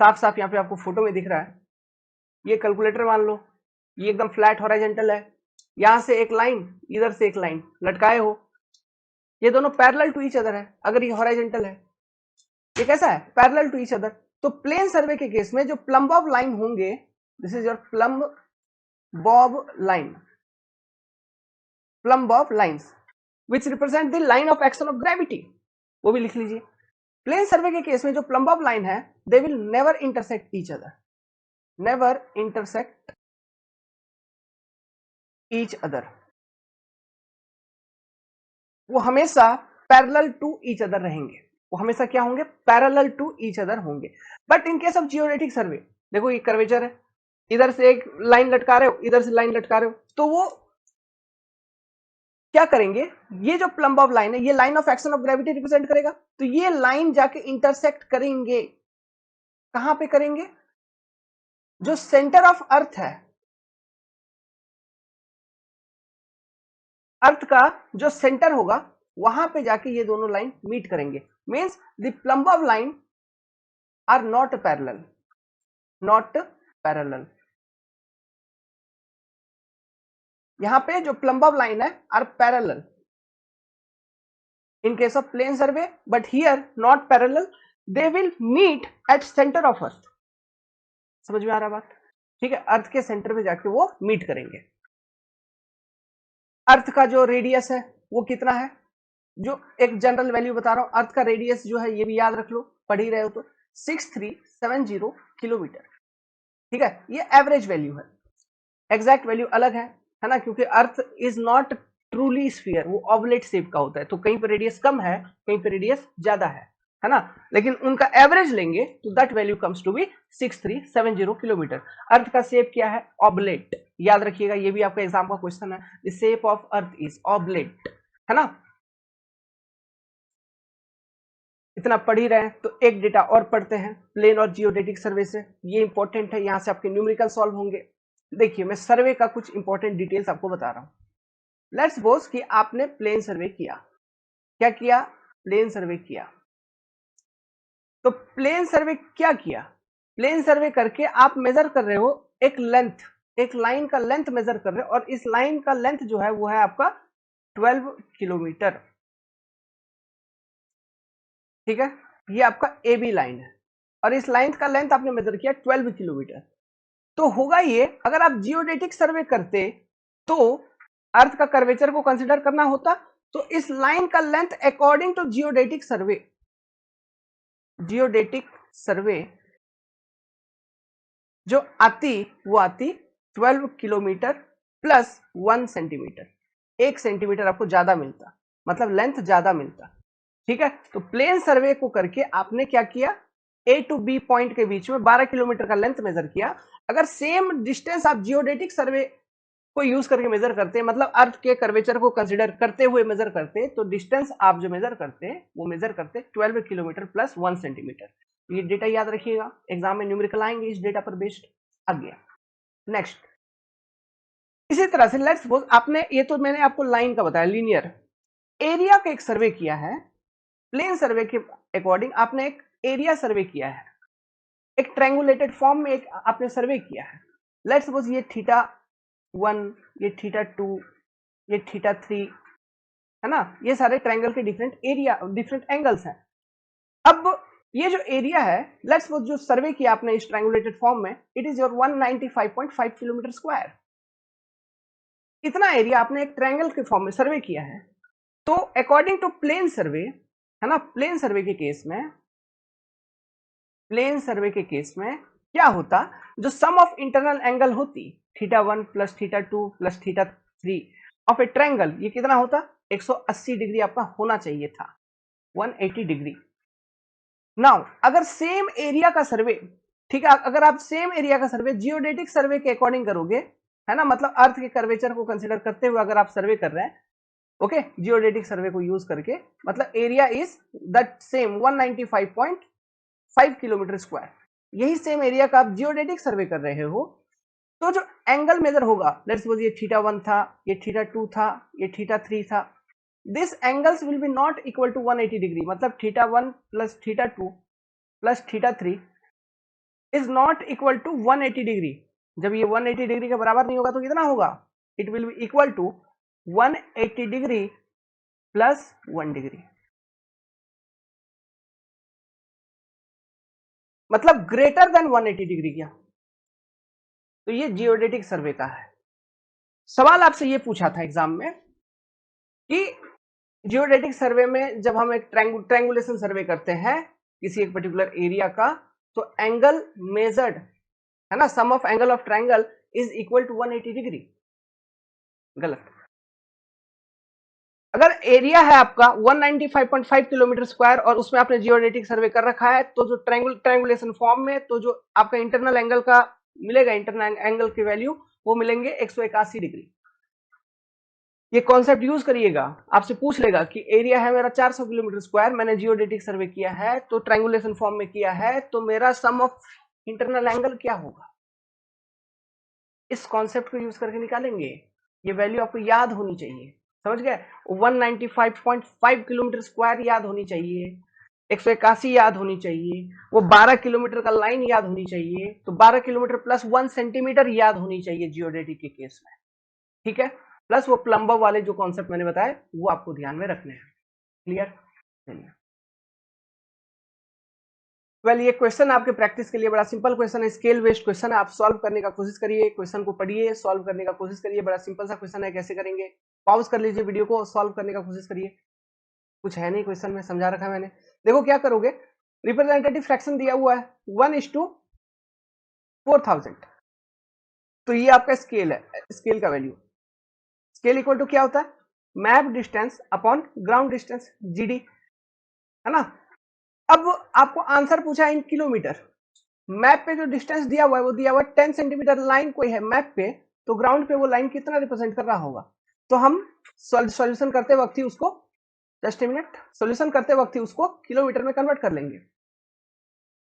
साफ साफ यहां पे आपको फोटो में दिख रहा है, ये कैलकुलेटर मान लो, ये एकदम फ्लैट हॉरिजॉन्टल है, यहां से एक लाइन, इधर से एक लाइन लटकाए हो, ये दोनों पैरेलल टू ईच अदर है। अगर ये हॉरिजॉन्टल है, ये कैसा है, पैरेलल टू ईच अदर। तो प्लेन सर्वे के केस में जो प्लम्बॉब लाइन होंगे, this is your Plumbbob line, Plumbbob lines which represent the line of action of gravity, वो भी लिख लीजिए। प्लेन सर्वे के केस में जो प्लम्बॉब लाइन है, they will never intersect each other, never intersect each other, वो हमेशा पैरेलल टू ईच अदर रहेंगे, वो हमेशा क्या होंगे, पैरेलल टू ईच अदर होंगे। But in case of geodetic survey, देखो ये कर्वेचर है, इधर से एक लाइन लटका रहे हो, इधर से लाइन लटका रहे हो, तो वो क्या करेंगे, ये जो प्लम्बॉब लाइन है ये line of action of gravity represent करेगा, तो ये लाइन जाके इंटरसेक्ट करेंगे, कहां पे करेंगे, जो सेंटर ऑफ अर्थ है, अर्थ का जो सेंटर होगा वहां पे जाके ये दोनों लाइन मीट करेंगे। Means the plumb bob line are not parallel, not parallel. यहां पे जो प्लम्बॉब लाइन है are parallel in case of plane survey, but here not parallel, they will meet at center of earth। समझ में आ रहा बात, ठीक है, अर्थ के सेंटर में जाके वो मीट करेंगे। अर्थ का जो रेडियस है वो कितना है, जो एक जनरल वैल्यू बता रहा हूं, अर्थ का रेडियस जो है ये भी याद रख लो, पढ़ ही रहे हो तो 6370 किलोमीटर, ठीक है, ये एवरेज वैल्यू है, एग्जैक्ट वैल्यू अलग है ना, क्योंकि earth is not truly sphere, वो ऑबलेट शेप का होता है, तो कहीं पर रेडियस कम है, कहीं पर रेडियस ज्यादा है ना, लेकिन उनका एवरेज लेंगे तो that value comes to be 6370 kilometre. Earth का शेप क्या है, ऑबलेट, याद रखिएगा, ये भी आपका एग्जाम का क्वेश्चन है, the shape of earth is oblate, है ना। इतना पढ़ ही रहे हैं तो एक डेटा और पढ़ते हैं प्लेन और जियोडेटिक सर्वे से, ये इंपॉर्टेंट है, यहां से आपके न्यूमेरिकल सॉल्व होंगे। देखिए मैं सर्वे का कुछ इंपॉर्टेंट डिटेल्स आपको बता रहा हूं। लेट्स सपोज कि आपने प्लेन सर्वे किया, क्या किया, प्लेन सर्वे किया, तो प्लेन सर्वे क्या किया, प्लेन सर्वे करके आप मेजर कर रहे हो एक लेंथ, एक लाइन का लेंथ मेजर कर रहे हो, और इस लाइन का लेंथ जो है वो है आपका 12 किलोमीटर, ठीक है, ये आपका ए बी लाइन है और इस लाइन का लेंथ आपने मेजर किया 12 किलोमीटर। तो होगा ये, अगर आप जियोडेटिक सर्वे करते तो अर्थ का कर्वेचर को कंसीडर करना होता, तो इस लाइन का length according to geodetic survey, geodetic survey जो आती वो आती 12 किलोमीटर प्लस 1 सेंटीमीटर, 1 सेंटीमीटर आपको ज्यादा मिलता, मतलब लेंथ ज्यादा मिलता, ठीक है। तो प्लेन सर्वे को करके आपने क्या किया, ए टू बी पॉइंट के बीच में 12 किलोमीटर का लेंथ मेजर किया। अगर सेम डिस्टेंस आप जियोडेटिक सर्वे को यूज करके मेजर करते हैं, मतलब अर्थ के कर्वेचर को कंसीडर करते हुए मेजर करते हैं, तो डिस्टेंस आप जो मेजर करते हैं वो मेजर करते हैं 12 किलोमीटर प्लस 1 सेंटीमीटर। ये डेटा याद रखिएगा, एग्जाम में न्यूमेरिकल आएंगे इस डेटा पर बेस्ड। आगे नेक्स्ट, इसी तरह से लेट्स सपोज आपने, ये तो मैंने आपको लाइन का बताया लीनियर, एरिया का एक सर्वे किया है, प्लेन सर्वे के अकॉर्डिंग आपने एक एरिया सर्वे किया है, एक ट्रायंगुलेटेड फॉर्म में एक आपने सर्वे किया है। लेट्स सपोज ये θ1, ये θ2, ये θ3, है ना, ये सारे ट्रायंगल के डिफरेंट एरिया, डिफरेंट एंगल्स हैं। अब ये जो एरिया है, लेट्स सपोज जो सर्वे किया आपने इस ट्रायंगुलेटेड फॉर्म में, it is your 195.5 kilometre square, इतना एरिया आपने एक ट्रायंगल के फॉर्म में सर्वे किया है, तो अकॉर्डिंग टू प्लेन सर्वे, है ना, प्लेन सर्वे के केस में, प्लेन सर्वे के केस में क्या होता, जो सम ऑफ इंटरनल एंगल होती θ1 plus θ2 plus θ3 of a triangle, ये कितना होता, 180 डिग्री आपका होना चाहिए था, 180 डिग्री। नाउ अगर सेम एरिया का सर्वे, ठीक है, अगर आप सेम एरिया का सर्वे जियोडेटिक सर्वे के अकॉर्डिंग करोगे, है ना, मतलब अर्थ के कर्वेचर को कंसीडर करते हुए अगर आप सर्वे कर रहे हैं, ओके, जियोडेटिक सर्वे को यूज करके, मतलब area is that same 195.5 kilometre square, यही सेम एरिया का आप जियोडेटिक सर्वे कर रहे हो, तो जो एंगल मेजर होगा, लेट्स सपोज ये θ1 था, ये θ2 था, ये θ3 था, this angles will be not equal to 180 degree, मतलब θ1 plus θ2 plus θ3 is not equal to 180 degree. जब ये 180 डिग्री के बराबर नहीं होगा तो कितना होगा, it will be equal to 180 degree plus 1 degree, मतलब ग्रेटर देन 180 डिग्री क्या, तो ये जियोडेटिक सर्वे का है। सवाल आपसे ये पूछा था एग्जाम में कि जियोडेटिक सर्वे में जब हम एक ट्रायंगुलेशन सर्वे करते हैं किसी एक पर्टिकुलर एरिया का, तो एंगल मेजर्ड, है ना, sum of angle of triangle is equal to 180 degree, गलत। अगर एरिया है आपका 195.5 किलोमीटर स्क्वायर और उसमें आपने जियोडेटिक सर्वे कर रखा है, तो जो ट्रायंगुलेशन फॉर्म में, तो जो आपका इंटरनल एंगल का मिलेगा, इंटरनल एंगल की वैल्यू वो मिलेंगे 181 डिग्री। ये कॉन्सेप्ट यूज करिएगा, आपसे पूछ लेगा कि एरिया है मेरा 400 किलोमीटर स्क्वायर, मैंने जियोडेटिक सर्वे किया है, तो ट्रायंगुलेशन फॉर्म में किया है, तो मेरा सम ऑफ इंटरनल एंगल क्या होगा, इस कॉन्सेप्ट को यूज करके निकालेंगे। ये वैल्यू आपको याद होनी चाहिए, समझ गए, 195.5 किलोमीटर स्क्वायर याद होनी चाहिए, 181 याद होनी चाहिए, वो 12 किलोमीटर का लाइन याद होनी चाहिए, तो 12 किलोमीटर प्लस 1 सेंटीमीटर याद होनी चाहिए जियोडेटिक के केस में, ठीक है, प्लस वो प्लम्बर वाले जो कॉन्सेप्ट मैंने बताए वो आपको ध्यान में रखने हैं। क्लियर, चलिए। वेल ये क्वेश्चन आपके प्रैक्टिस के लिए बड़ा सिंपल क्वेश्चन है, स्केल बेस्ड क्वेश्चन है, आप सॉल्व करने का कोशिश करिए, क्वेश्चन को पढ़िए, सॉल्व करने का कोशिश करिए, बड़ा सिंपल सा क्वेश्चन है, कैसे करेंगे, पॉज कर लीजिए वीडियो को, सॉल्व करने का कोशिश करिए, कुछ है नहीं क्वेश्चन में, समझा रखा है मैंने। देखो क्या करोगे, रिप्रेजेंटेटिव फ्रैक्शन दिया हुआ है 1:4000, तो ये आपका स्केल है, स्केल का वैल्यू, स्केल इक्वल टू क्या होता है, map distance upon ground distance, GD, है ना। अब आपको आंसर पूछा है इन किलोमीटर, मैप पे जो डिस्टेंस दिया हुआ है वो दिया हुआ है 10 सेंटीमीटर, लाइन कोई है मैप पे, तो ग्राउंड पे वो लाइन कितना रिप्रेजेंट कर रहा होगा, तो हम सॉल्यूशन करते वक्त ही उसको, जस्ट ए मिनट, सॉल्यूशन करते वक्त ही उसको किलोमीटर में कन्वर्ट कर लेंगे,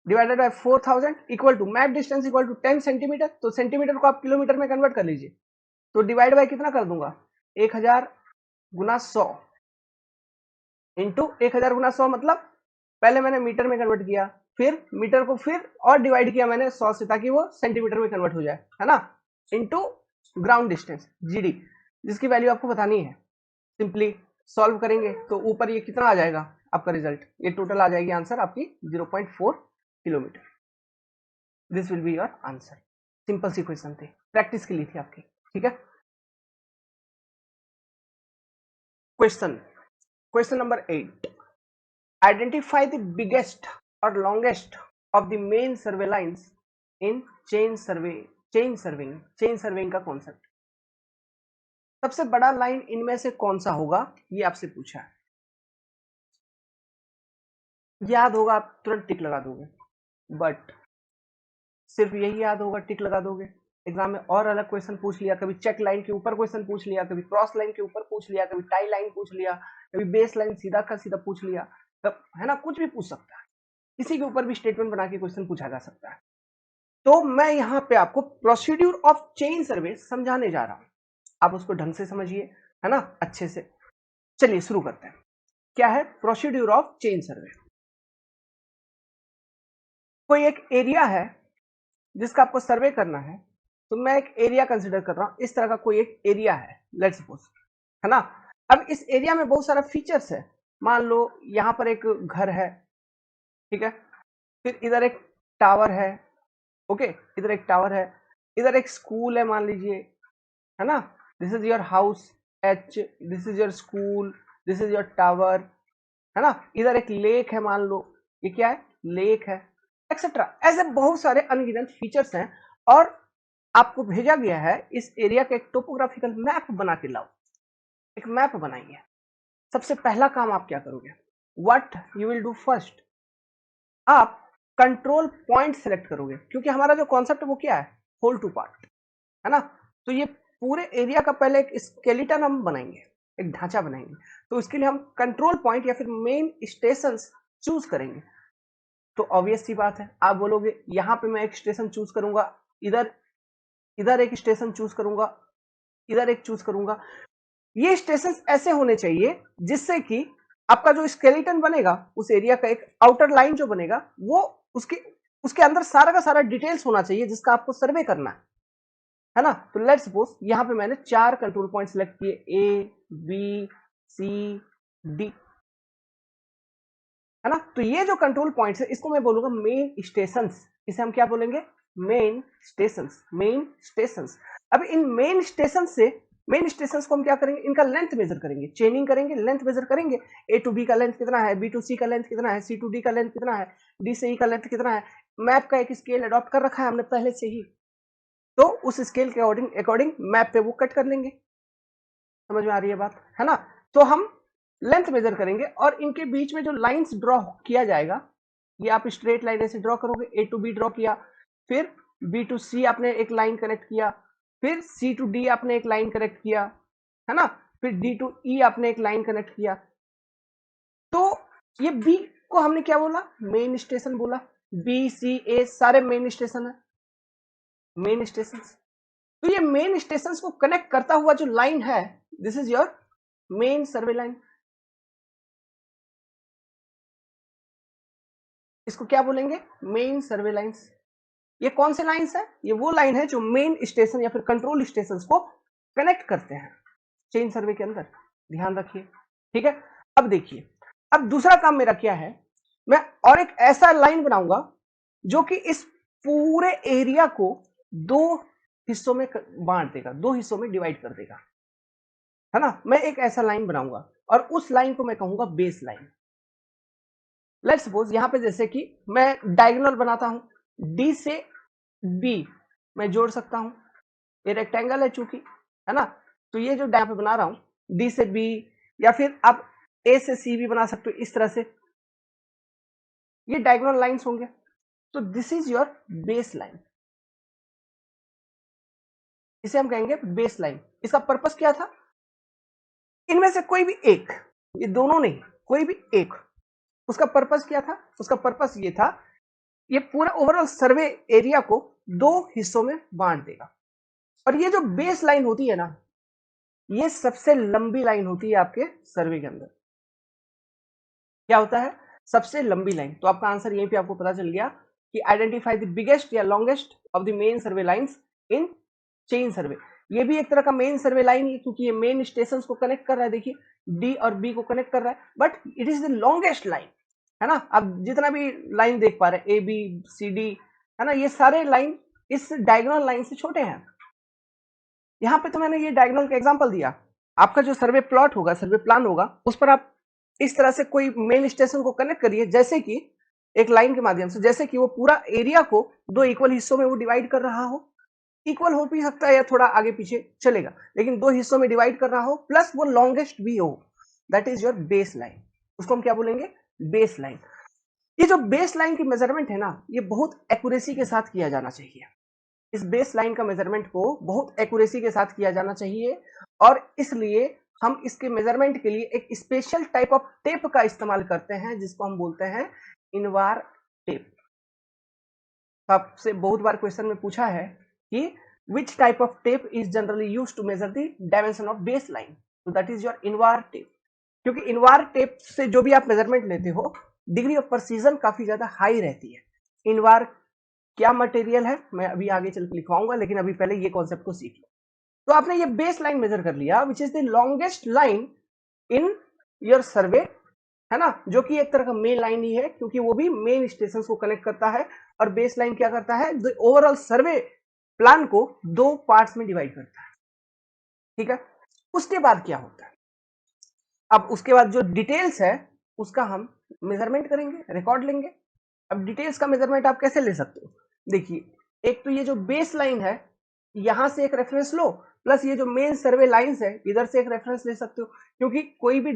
divided by 4000 equal to map distance equal to 10 centimetre, तो सेंटीमीटर को आप किलोमीटर में कन्वर्ट कर लीजिए, तो डिवाइड बाय कितना कर दूंगा, 1000 गुना 100 इंटू 1000 गुना 100, मतलब पहले मैंने मीटर में कन्वर्ट किया, फिर मीटर को फिर और डिवाइड किया मैंने 100 से, ताकि वो सेंटीमीटर में कन्वर्ट हो जाए, है ना, इंटू ग्राउंड डिस्टेंस जीडी, जिसकी वैल्यू आपको बतानी है। सिंपली सॉल्व करेंगे तो ऊपर ये कितना आ जाएगा आपका रिजल्ट, ये टोटल आ जाएगी आंसर आपकी 0.4 kilometre, this will be your answer. Simple सी क्वेश्चन थी, प्रैक्टिस के लिए थी आपकी, ठीक है। Question, question number 8, identify the biggest or longest of the main survey lines in chain surveying का कॉन्सेप्ट, सबसे बड़ा लाइन इनमें से कौन सा होगा, ये आपसे पूछा है, याद होगा आप तुरंत टिक लगा दोगे, बट सिर्फ यही याद होगा टिक लगा दोगे, एग्जाम में और अलग क्वेश्चन पूछ लिया, कभी चेक लाइन के ऊपर क्वेश्चन पूछ लिया, कभी क्रॉस लाइन के ऊपर पूछ लिया, कभी टाई लाइन पूछ लिया, कभी बेस लाइन सीधा का सीधा पूछ लिया, तब है ना, कुछ भी पूछ सकता है, किसी के ऊपर भी स्टेटमेंट बना के क्वेश्चन पूछा जा सकता है। तो मैं यहां पे आपको प्रोसीड्यूर ऑफ चेन सर्वे समझाने जा रहा हूं, आप उसको ढंग से समझिए, है ना, अच्छे से। चलिए शुरू करते हैं, क्या है प्रोसीड्यूर ऑफ चेन सर्वे। कोई एक एरिया है जिसका आपको सर्वे करना है, तो मैं एक एरिया कंसिडर कर रहा हूं, इस तरह का कोई एक एरिया है, लेट्स सपोज, है ना। अब इस एरिया में बहुत सारा फीचर्स है, मान लो यहां पर एक घर है, ठीक है, फिर इधर एक टावर है, ओके, इधर एक टावर है, इधर एक स्कूल है मान लीजिए, है ना, this is your house H, this is your school, this is your tower, है ना। इधर एक लेक है, मान लो ये क्या है, लेक है, एक्सेट्रा। ऐसे बहुत सारे अनगिनत फीचर्स हैं और आपको भेजा गया है इस एरिया का एक टोपोग्राफिकल मैप बना के लाओ। एक मैप बनाइए। सबसे पहला काम आप क्या करोगे, what you will do first, आप कंट्रोल पॉइंट सेलेक्ट करोगे, क्योंकि हमारा जो कॉन्सेप्ट है वो क्या है, होल टू पार्ट, है ना। तो ये पूरे एरिया का पहले एक स्केलेटन हम बनाएंगे, एक ढांचा बनाएंगे। तो इसके लिए हम कंट्रोल पॉइंट या फिर मेन स्टेशन चूज करेंगे। तो ऑब्वियस सी बात है, आप बोलोगे यहां पे मैं एक स्टेशन चूज करूंगा, इधर इधर एक स्टेशन चूज करूंगा, इधर एक चूज करूंगा। ये स्टेशन ऐसे होने चाहिए जिससे कि आपका जो स्केलेटन बनेगा, उस एरिया का एक आउटर लाइन जो बनेगा, वो उसके उसके अंदर सारा का सारा डिटेल्स होना चाहिए जिसका आपको सर्वे करना है ना। तो लेट्स सपोज यहां पे मैंने 4 कंट्रोल पॉइंट सिलेक्ट किए, ए बी सी डी, है ना। तो ये जो कंट्रोल पॉइंट्स है इसको मैं बोलूंगा मेन स्टेशंस। इसे हम क्या बोलेंगे, मेन स्टेशंस, मेन स्टेशंस। अब इन मेन स्टेशंस को हम क्या करेंगे, इनका लेंथ मेजर करेंगे, चेनिंग करेंगे, लेंथ मेजर करेंगे। ए टू बी का लेंथ कितना है, बी टू सी का लेंथ कितना है, सी टू डी का लेंथ कितना है, डी से ई का लेंथ कितना है। मैप का एक स्केल अडॉप्ट कर रखा है हमने पहले से ही, तो उस स्केल के अकॉर्डिंग मैप पे वो कट कर लेंगे। समझ में आ रही है बात, है ना। तो हम लेंथ मेजर करेंगे और इनके बीच में जो लाइंस ड्रॉ किया जाएगा, ये आप स्ट्रेट लाइन ऐसे ड्रॉ करोगे, ए टू बी ड्रॉ किया, फिर बी टू सी आपने एक लाइन कनेक्ट किया, फिर सी टू डी आपने एक लाइन कनेक्ट किया, है ना, फिर डी टू ई आपने एक लाइन कनेक्ट किया। तो ये बी को हमने क्या बोला, मेन स्टेशन बोला। बी सी ए सारे मेन स्टेशन है, मेन स्टेशन। तो ये मेन स्टेशन को कनेक्ट करता हुआ जो लाइन है, this is your main survey line. इसको क्या बोलेंगे, मेन सर्वे लाइंस। ये कौन से लाइंस है, ये वो लाइन है जो मेन स्टेशन या फिर कंट्रोल स्टेशन को कनेक्ट करते हैं चेन सर्वे के अंदर, ध्यान रखिए, ठीक है। अब देखिए, अब दूसरा काम मेरा क्या है, मैं और एक ऐसा लाइन बनाऊंगा जो कि इस पूरे एरिया को दो हिस्सों में बांट देगा, दो हिस्सों में डिवाइड कर देगा, है ना। मैं एक ऐसा लाइन बनाऊंगा और उस लाइन को मैं कहूंगा बेस लाइन। लेट्स सपोज यहां पे जैसे कि मैं डायगोनल बनाता हूं, डी से बी मैं जोड़ सकता हूं, ये रेक्टेंगल है चूंकि, है ना। तो ये जो यहाँ पे बना रहा हूं डी से बी, या फिर आप ए से सी भी बना सकते हो इस तरह से, ये डायगोनल लाइंस होंगे। तो this is your base line, इसे हम कहेंगे बेस लाइन। इसका पर्पस क्या था, इनमें से कोई भी एक, ये दोनों नहीं, कोई भी एक, उसका पर्पस क्या था, उसका पर्पस ये था, ये पूरा ओवरऑल सर्वे एरिया को दो हिस्सों में बांट देगा। और ये जो बेस लाइन होती है ना, ये सबसे लंबी लाइन होती है आपके सर्वे के अंदर। क्या होता है, सबसे लंबी लाइन। तो आपका आंसर यहीं पे आपको पता चल गया कि आइडेंटिफाई द बिगेस्ट या longest of the main survey lines in chain survey. ये भी एक तरह का मेन सर्वे लाइन है क्योंकि ये मेन स्टेशंस को कनेक्ट कर रहा है, देखिए डी और बी को कनेक्ट कर रहा है, but it is the longest line, है ना। आप जितना भी लाइन देख पा रहे हैं ए बी सी डी, है ना, ये सारे लाइन इस डायगोनल लाइन से छोटे हैं। यहां पे तो मैंने ये डायगोनल का एग्जांपल दिया, आपका जो सर्वे प्लॉट होगा, सर्वे प्लान होगा, उस पर आप इस तरह से कोई मेन स्टेशन को कनेक्ट करिए, जैसे कि एक लाइन के माध्यम से, जैसे कि वो पूरा एरिया को दो इक्वल हिस्सों में वो डिवाइड कर रहा हो। इक्वल हो भी सकता है या थोड़ा आगे पीछे चलेगा, लेकिन दो हिस्सों में डिवाइड कर रहा हो, प्लस वो लॉन्गेस्ट भी हो, that is your base line. उसको हम क्या बोलेंगे, बेस लाइन। ये जो बेस लाइन की मेजरमेंट है ना, ये बहुत एक्यूरेसी के साथ किया जाना चाहिए। इस बेस लाइन का मेजरमेंट को बहुत एक्यूरेसी के साथ किया जाना चाहिए, और इसलिए हम इसके मेजरमेंट के लिए एक स्पेशल टाइप ऑफ टेप का इस्तेमाल करते हैं जिसको हम बोलते हैं इनवार टेप। आपसे बहुत बार क्वेश्चन में पूछा है कि which type of tape is generally used to measure the dimension of baseline, so that is your Invar tape. क्योंकि इनवार टेप से जो भी आप मेजरमेंट लेते हो, डिग्री ऑफ प्रिसीजन काफी ज्यादा हाई रहती है। इनवार क्या मटेरियल है मैं अभी आगे चल के लिखवाऊंगा, लेकिन अभी पहले ये कॉन्सेप्ट को सीख लो। तो आपने ये बेस लाइन मेजर कर लिया, which is the longest line in your survey, है ना, जो कि एक तरह का मेन लाइन ही है क्योंकि वो भी मेन स्टेशन को कनेक्ट करता है। और बेस लाइन क्या करता है, ओवरऑल सर्वे प्लान को दो पार्ट्स में डिवाइड करता है, ठीक है, उसके बाद क्या होता है, अब उसके बाद जो डिटेल्स है उसका हम मेजरमेंट करेंगे, रिकॉर्ड लेंगे। अब डिटेल्स का मेजरमेंट आप कैसे ले सकते हो, देखिए, एक तो ये जो बेस लाइन है यहां से एक रेफरेंस लो, प्लस ये जो मेन सर्वे लाइंस है इधर से एक रेफरेंस ले सकते हो, क्योंकि कोई भी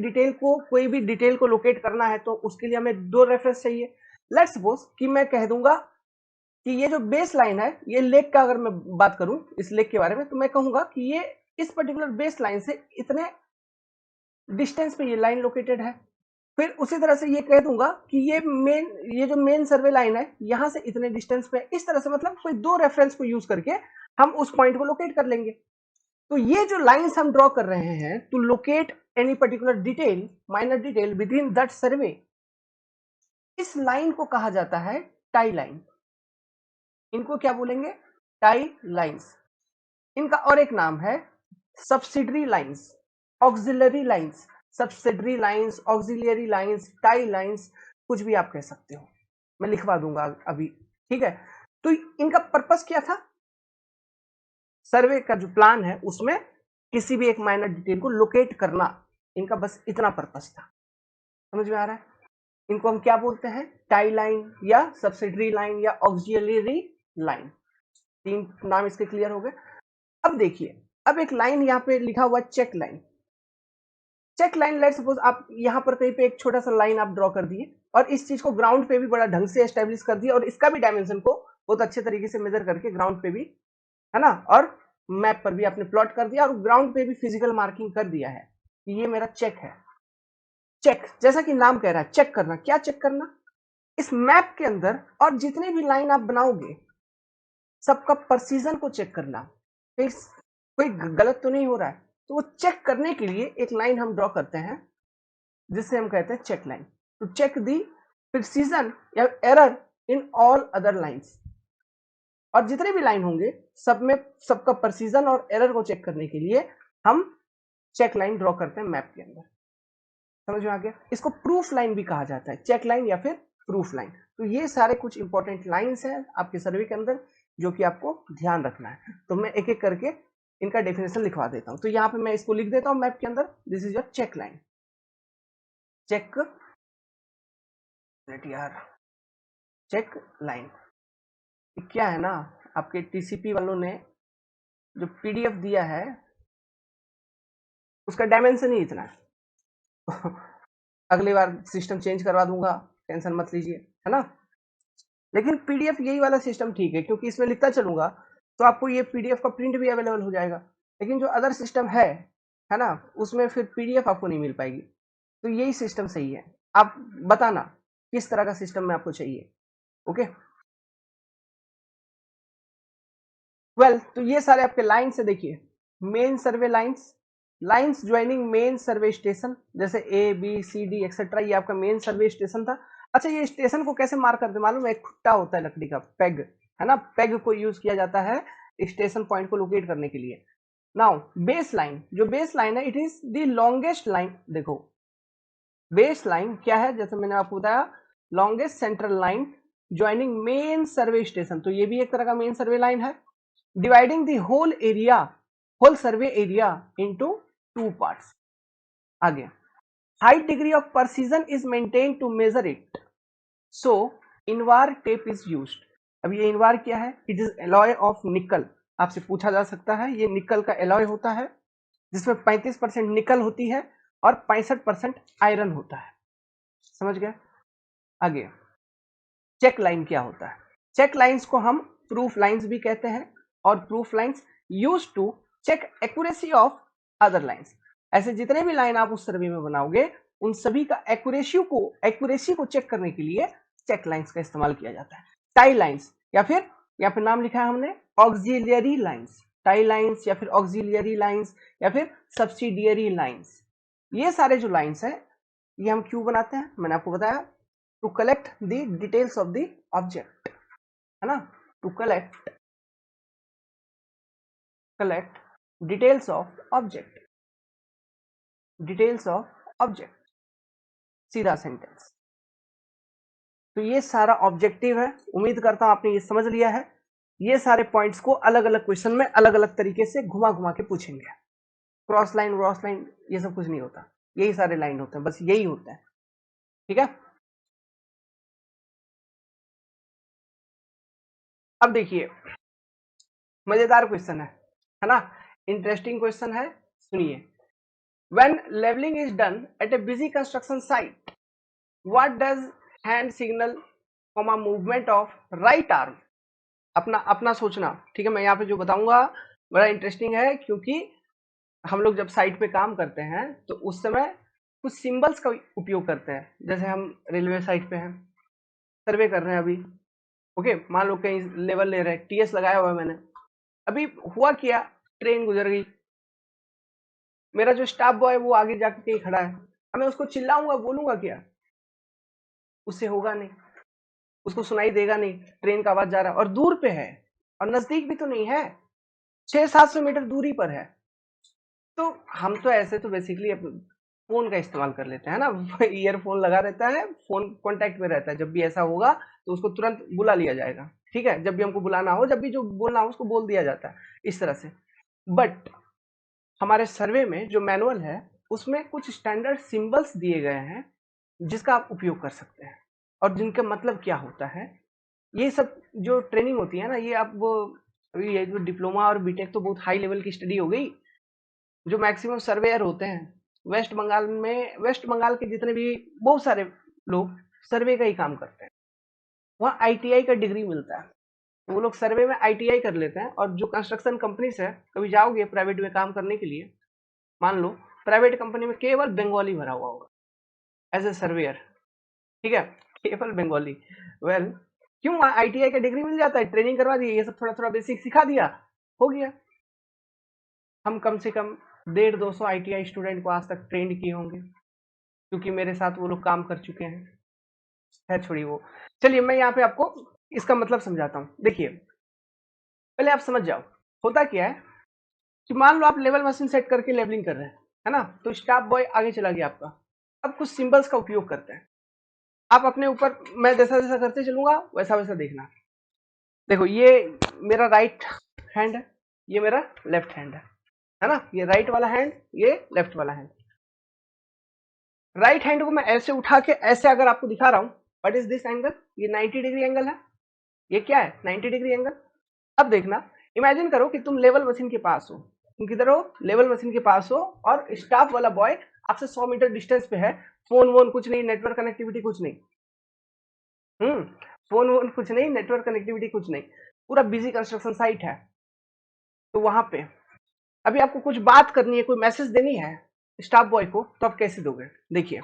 डिटेल को लोकेट करना है तो उसके लिए हमें दो रेफरेंस चाहिए। लेट्स सपोज कि मैं कह दूंगा कि ये जो बेस लाइन है, ये लेक का अगर मैं बात करूं इस लेक के बारे में, तो मैं कहूंगा कि ये इस पर्टिकुलर बेस लाइन से इतने डिस्टेंस पे ये लाइन लोकेटेड है। फिर उसी तरह से ये कह दूंगा कि ये जो मेन सर्वे लाइन है यहां से इतने डिस्टेंस पे, इस तरह से मतलब कोई दो रेफरेंस को यूज करके हम उस पॉइंट को लोकेट कर लेंगे। तो ये जो लाइंस हम ड्रॉ कर रहे हैं to locate any particular detail, minor detail within that survey, इस लाइन को कहा जाता है टाई लाइन। इनको क्या बोलेंगे, टाई लाइंस। इनका और एक नाम है subsidiary lines, auxiliary lines, subsidiary lines, auxiliary lines, tie lines, कुछ भी आप कह सकते हो, मैं लिखवा दूंगा अभी, ठीक है। तो इनका पर्पस क्या था, सर्वे का जो प्लान है उसमें किसी भी एक माइनर डिटेल को लोकेट करना, इनका बस इतना पर्पस था। समझ में आ रहा है, इनको हम क्या बोलते हैं, टाई लाइन या सब्सिडरी लाइन या ऑक्सिलरी लाइन, तीन नाम इसके क्लियर हो गए। अब देखिए, अब एक लाइन यहाँ पे लिखा हुआ check line. Check line, let suppose आप यहाँ पर कहीं पे एक छोटा सा लाइन आप ड्रॉ कर दिए और इस चीज को ग्राउंड पे भी बड़ा ढंग से एस्टेब्लिश कर दिया और इसका भी डायमेंशन को बहुत अच्छे तरीके से मेजर करके ग्राउंड पे भी, है ना, और मैप पर भी आपने प्लॉट कर दिया और ग्राउंड पे भी फिजिकल मार्किंग कर दिया है कि ये मेरा चेक है। चेक, जैसा कि नाम कह रहा है चेक करना, क्या चेक करना, इस मैप के अंदर और जितने भी लाइन आप बनाओगे सबका प्रिसीजन को चेक करना, फिर कोई गलत तो नहीं हो रहा है, तो वो चेक करने के लिए एक लाइन हम ड्रॉ करते हैं जिससे हम कहते हैं check line, to check the precision या error in all other lines. और जितने भी लाइन होंगे सब में सबका प्रिसीजन और एरर को चेक करने के लिए हम चेक लाइन ड्रॉ करते हैं मैप के अंदर। समझ में आ गया, इसको प्रूफ लाइन भी कहा जाता है, चेक लाइन या फिर प्रूफ लाइन। तो ये सारे कुछ इंपॉर्टेंट लाइंस हैं आपके सर्वे के अंदर जो कि आपको ध्यान रखना है। तो मैं एक एक करके इनका डेफिनेशन लिखवा देता हूं। तो यहाँ पे मैं इसको लिख देता हूं मैप के अंदर, this is your check line, check यार, चेक लाइन। क्या है ना, आपके टीसीपी वालों ने जो पीडीएफ दिया है उसका डायमेंशन ही इतना है अगली बार सिस्टम चेंज करवा दूंगा, टेंशन मत लीजिए, है ना। लेकिन पीडीएफ यही वाला सिस्टम ठीक है क्योंकि इसमें लिखता चलूंगा तो आपको ये पीडीएफ का प्रिंट भी अवेलेबल हो जाएगा। लेकिन जो अदर सिस्टम है ना, उसमें फिर पीडीएफ आपको नहीं मिल पाएगी। तो यही सिस्टम सही है, आप बताना किस तरह का सिस्टम में आपको चाहिए। ओके, वेल, तो ये सारे आपके लाइन से देखिए, main survey lines joining main survey station, जैसे A B C D etcetera, ये आपका मेन सर्वे स्टेशन था। अच्छा, ये स्टेशन को कैसे मार्क करते मालूम है, एक खुट्टा होता है लकड़ी का, पेग, है ना, पेग को यूज किया जाता है स्टेशन पॉइंट को लोकेट करने के लिए। नाउ बेस लाइन, जो बेस लाइन है it is the longest line. देखो बेस लाइन क्या है, जैसे मैंने आपको बताया, longest central line joining main survey station, तो ये भी एक तरह का मेन सर्वे लाइन है। Dividing the whole survey area into two parts. आगे, high degree of precision is maintain to measure it, so invar tape is used. अब ये इनवार क्या है, इट इज एलॉय ऑफ निकल। आपसे पूछा जा सकता है, ये निकल का एलॉय होता है जिसमें 35% निकल होती है और 65% आयरन होता है। समझ गए। आगे, चेक लाइन क्या होता है, चेक लाइंस को हम प्रूफ लाइंस भी कहते हैं और proof lines use to check accuracy of other lines. ऐसे जितने भी लाइन आप उस सर्वे में बनाओगे उन सभी का एक्यूरेसी को चेक करने के लिए चेक लाइंस का इस्तेमाल किया जाता है। टाई लाइंस या फिर यहाँ पे नाम लिखा है हमने ऑक्सिलियरी लाइंस, टाई लाइंस या फिर ऑक्सिलियरी लाइंस या फिर सब्सिडियरी लाइंस। ये सारे जो लाइंस है ये हम क्यों बनाते हैं, मैंने आपको बताया, to collect the details of the object, है ना, to collect details of object, details of object, सीधा सेंटेंस। तो ये सारा ऑब्जेक्टिव है, उम्मीद करता हूं आपने ये समझ लिया है। ये सारे पॉइंट्स को अलग अलग क्वेश्चन में अलग अलग तरीके से घुमा घुमा के पूछेंगे। क्रॉस लाइन क्रॉस लाइन ये सब कुछ नहीं होता, यही सारे लाइन होते हैं, बस यही होता है। ठीक है, अब देखिए मजेदार क्वेश्चन है ना, इंटरेस्टिंग क्वेश्चन है, सुनिए। When levelling is done at a busy construction site, what does hand signal comma movement of right arm, अपना अपना सोचना। ठीक है, मैं यहाँ पे जो बताऊंगा बड़ा इंटरेस्टिंग है, क्योंकि हम लोग जब साइट पे काम करते हैं तो उस समय कुछ सिंबल्स का उपयोग करते हैं। जैसे हम रेलवे साइट पे हैं, सर्वे कर रहे हैं अभी, ओके, मान लो कहीं लेवल ले रहे हैं, टीएस लगाया हुआ है मैंने, अभी हुआ क्या, ट्रेन गुजर गई, मेरा जो स्टाफ बॉय वो आगे जाके कहीं खड़ा है, अब मैं उसको चिल्लाऊंगा बोलूंगा क्या, उससे होगा नहीं, उसको सुनाई देगा नहीं, ट्रेन का आवाज जा रहा है और दूर पे है और नजदीक भी तो नहीं है, 600-700 मीटर दूरी पर है। तो हम तो ऐसे तो बेसिकली फोन का इस्तेमाल कर लेते हैं ना, ईयरफोन लगा रहता है, फोन कांटेक्ट में रहता है, जब भी ऐसा होगा तो उसको तुरंत बुला लिया जाएगा। ठीक है, जब भी हमको बुलाना हो, जब भी जो बोलना हो उसको बोल दिया जाता है इस तरह से। बट हमारे सर्वे में जो मैनुअल है उसमें कुछ स्टैंडर्ड सिंबल्स दिए गए हैं जिसका आप उपयोग कर सकते हैं और जिनका मतलब क्या होता है। ये सब जो ट्रेनिंग होती है ना, ये आप वो अभी ये जो डिप्लोमा और बीटेक तो बहुत हाई लेवल की स्टडी हो गई, जो मैक्सिमम सर्वेयर होते हैं वेस्ट बंगाल में, वेस्ट बंगाल के जितने भी बहुत सारे लोग सर्वे का ही काम करते हैं, वहाँ आईटीआई का डिग्री मिलता है, वो लोग सर्वे में आईटीआई कर लेते हैं। और जो कंस्ट्रक्शन कंपनीज है, कभी जाओगे प्राइवेट में काम करने के लिए, मान लो प्राइवेट कंपनी में केवल बंगाली भरा हुआ होगा एज ए सर्वेयर, ठीक है, केवल बंगाली। वेल क्यों, वहाँ आईटीआई का डिग्री मिल जाता है, ट्रेनिंग करवा दी, ये सब थोड़ा थोड़ा बेसिक सिखा दिया, हो गया। हम कम से कम 150-200 आईटीआई स्टूडेंट को आज तक ट्रेंड किए होंगे, क्योंकि मेरे साथ वो लोग काम कर चुके हैं। है छोड़ी वो, चलिए मैं यहाँ पे आपको इसका मतलब समझाता हूँ। देखिए पहले आप समझ जाओ, होता क्या है कि मान लो आप लेवल मशीन सेट करके लेवलिंग कर रहे हैं, है ना, तो स्टाफ बॉय आगे चला गया आपका, अब कुछ सिंबल्स का उपयोग करते हैं, आप अपने ऊपर, मैं जैसा जैसा करते चलूंगा वैसा वैसा देखना। देखो ये मेरा राइट हैंड है, ये मेरा लेफ्ट हैंड है ना, ये राइट वाला हैंड, ये लेफ्ट वाला हैंड। राइट हैंड को मैं ऐसे उठा के ऐसे अगर आपको दिखा रहा हूं, व्हाट इज दिस एंगल, ये 90 डिग्री एंगल है, ये क्या है 90 डिग्री एंगल। अब देखना, इमेजिन करो कि तुम लेवल मशीन के पास हो, तुम किधर हो, लेवल मशीन के पास हो, और स्टाफ वाला बॉय आपसे 100 मीटर डिस्टेंस पे है, फोन वोन कुछ नहीं, नेटवर्क कनेक्टिविटी कुछ नहीं, फोन वोन कुछ नहीं, नेटवर्क कनेक्टिविटी कुछ नहीं, पूरा बिजी कंस्ट्रक्शन साइट है। तो वहां पे अभी आपको कुछ बात करनी है, कोई मैसेज देनी है स्टाफ बॉय को, तो आप कैसे दोगे। देखिए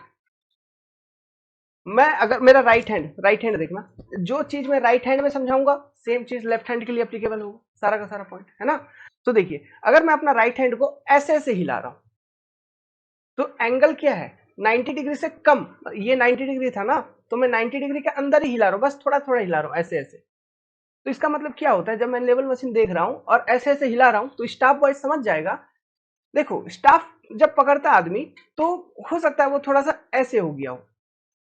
मैं अगर मेरा राइट हैंड देखना, जो चीज मैं राइट हैंड में समझाऊंगा सेम चीज लेफ्ट हैंड के लिए एप्लीकेबल होगा, सारा का सारा पॉइंट है ना। तो देखिए अगर मैं अपना राइट हैंड को ऐसे ऐसे हिला रहा हूं, तो एंगल क्या है 90 डिग्री से कम, ये 90 डिग्री था ना, तो मैं 90 डिग्री के अंदर ही हिला रहा हूं, बस थोड़ा थोड़ा हिला रहा हूं ऐसे ऐसे। तो इसका मतलब क्या होता है, जब मैं लेवल मशीन देख रहा हूं और ऐसे ऐसे हिला रहा हूं, तो स्टाफ बॉय समझ जाएगा। देखो स्टाफ जब पकड़ता है आदमी, तो हो सकता है वो थोड़ा सा ऐसे हो गया हो,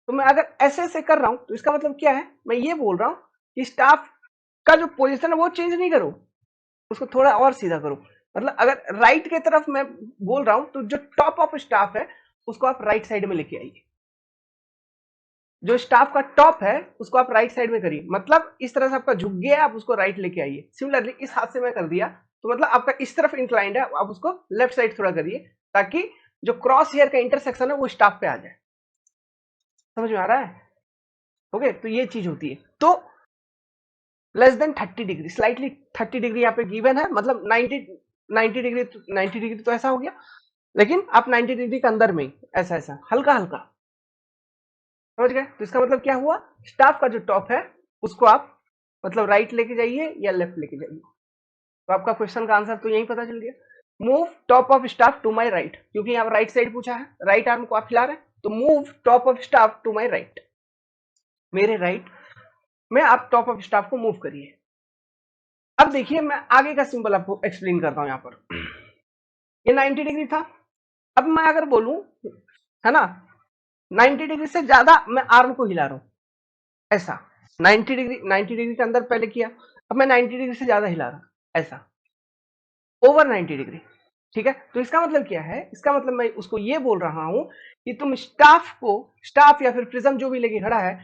तो मैं अगर ऐसे ऐसे कर रहा हूं, तो इसका मतलब क्या है, मैं ये बोल रहा हूं कि स्टाफ का जो पोजीशन है वो चेंज नहीं करो, उसको थोड़ा और सीधा करो। मतलब अगर राइट की तरफ मैं बोल रहा हूं, तो जो टॉप ऑफ स्टाफ है उसको आप राइट साइड में लेके आइए, जो स्टाफ का टॉप है उसको आप राइट साइड में करिए, मतलब इस तरह से आपका झुक गया, आप उसको राइट लेके आइए। सिमिलरली इस हाथ से मैं कर दिया, तो मतलब आपका इस तरफ इंक्लाइंड है, आप उसको लेफ्ट साइड थोड़ा करिए, ताकि जो क्रॉस हेयर का इंटरसेक्शन है वो स्टाफ पे आ जाए। समझ में आ रहा है, ओके, तो ये चीज होती है। तो less than 30 degree, slightly 30 degree यहाँ पे गिवन है, मतलब 90 डिग्री, 90 डिग्री तो ऐसा हो गया, लेकिन आप 90 डिग्री के अंदर में ऐसा ऐसा हल्का हल्का, समझ गए। तो इसका मतलब क्या हुआ, स्टाफ का जो टॉप है उसको आप मतलब राइट लेके जाइए या लेफ्ट लेके जाइए। तो आपका क्वेश्चन का आंसर तो यही पता चल गया, move top of staff to my right, क्योंकि यहाँ राइट साइड पूछा है, राइट आर्म को आप हिला रहे हैं, तो move top of staff to my right, मेरे राइट में आप टॉप ऑफ स्टाफ को मूव करिए। अब देखिए मैं आगे का सिंबल आपको एक्सप्लेन करता हूं। यहाँ पर ये 90 डिग्री था, अब मैं अगर बोलूं, है ना, 90 डिग्री से ज्यादा मैं आर्म को हिला रहा हूं ऐसा, 90 डिग्री, 90 डिग्री के अंदर पहले किया, अब मैं 90 डिग्री से ज्यादा हिला रहा हूं ऐसा, ओवर 90 डिग्री, ठीक है, तो इसका मतलब क्या है, इसका मतलब मैं उसको ये बोल रहा हूं कि तुम स्टाफ या फिर प्रिज्म जो भी लेके खड़ा है,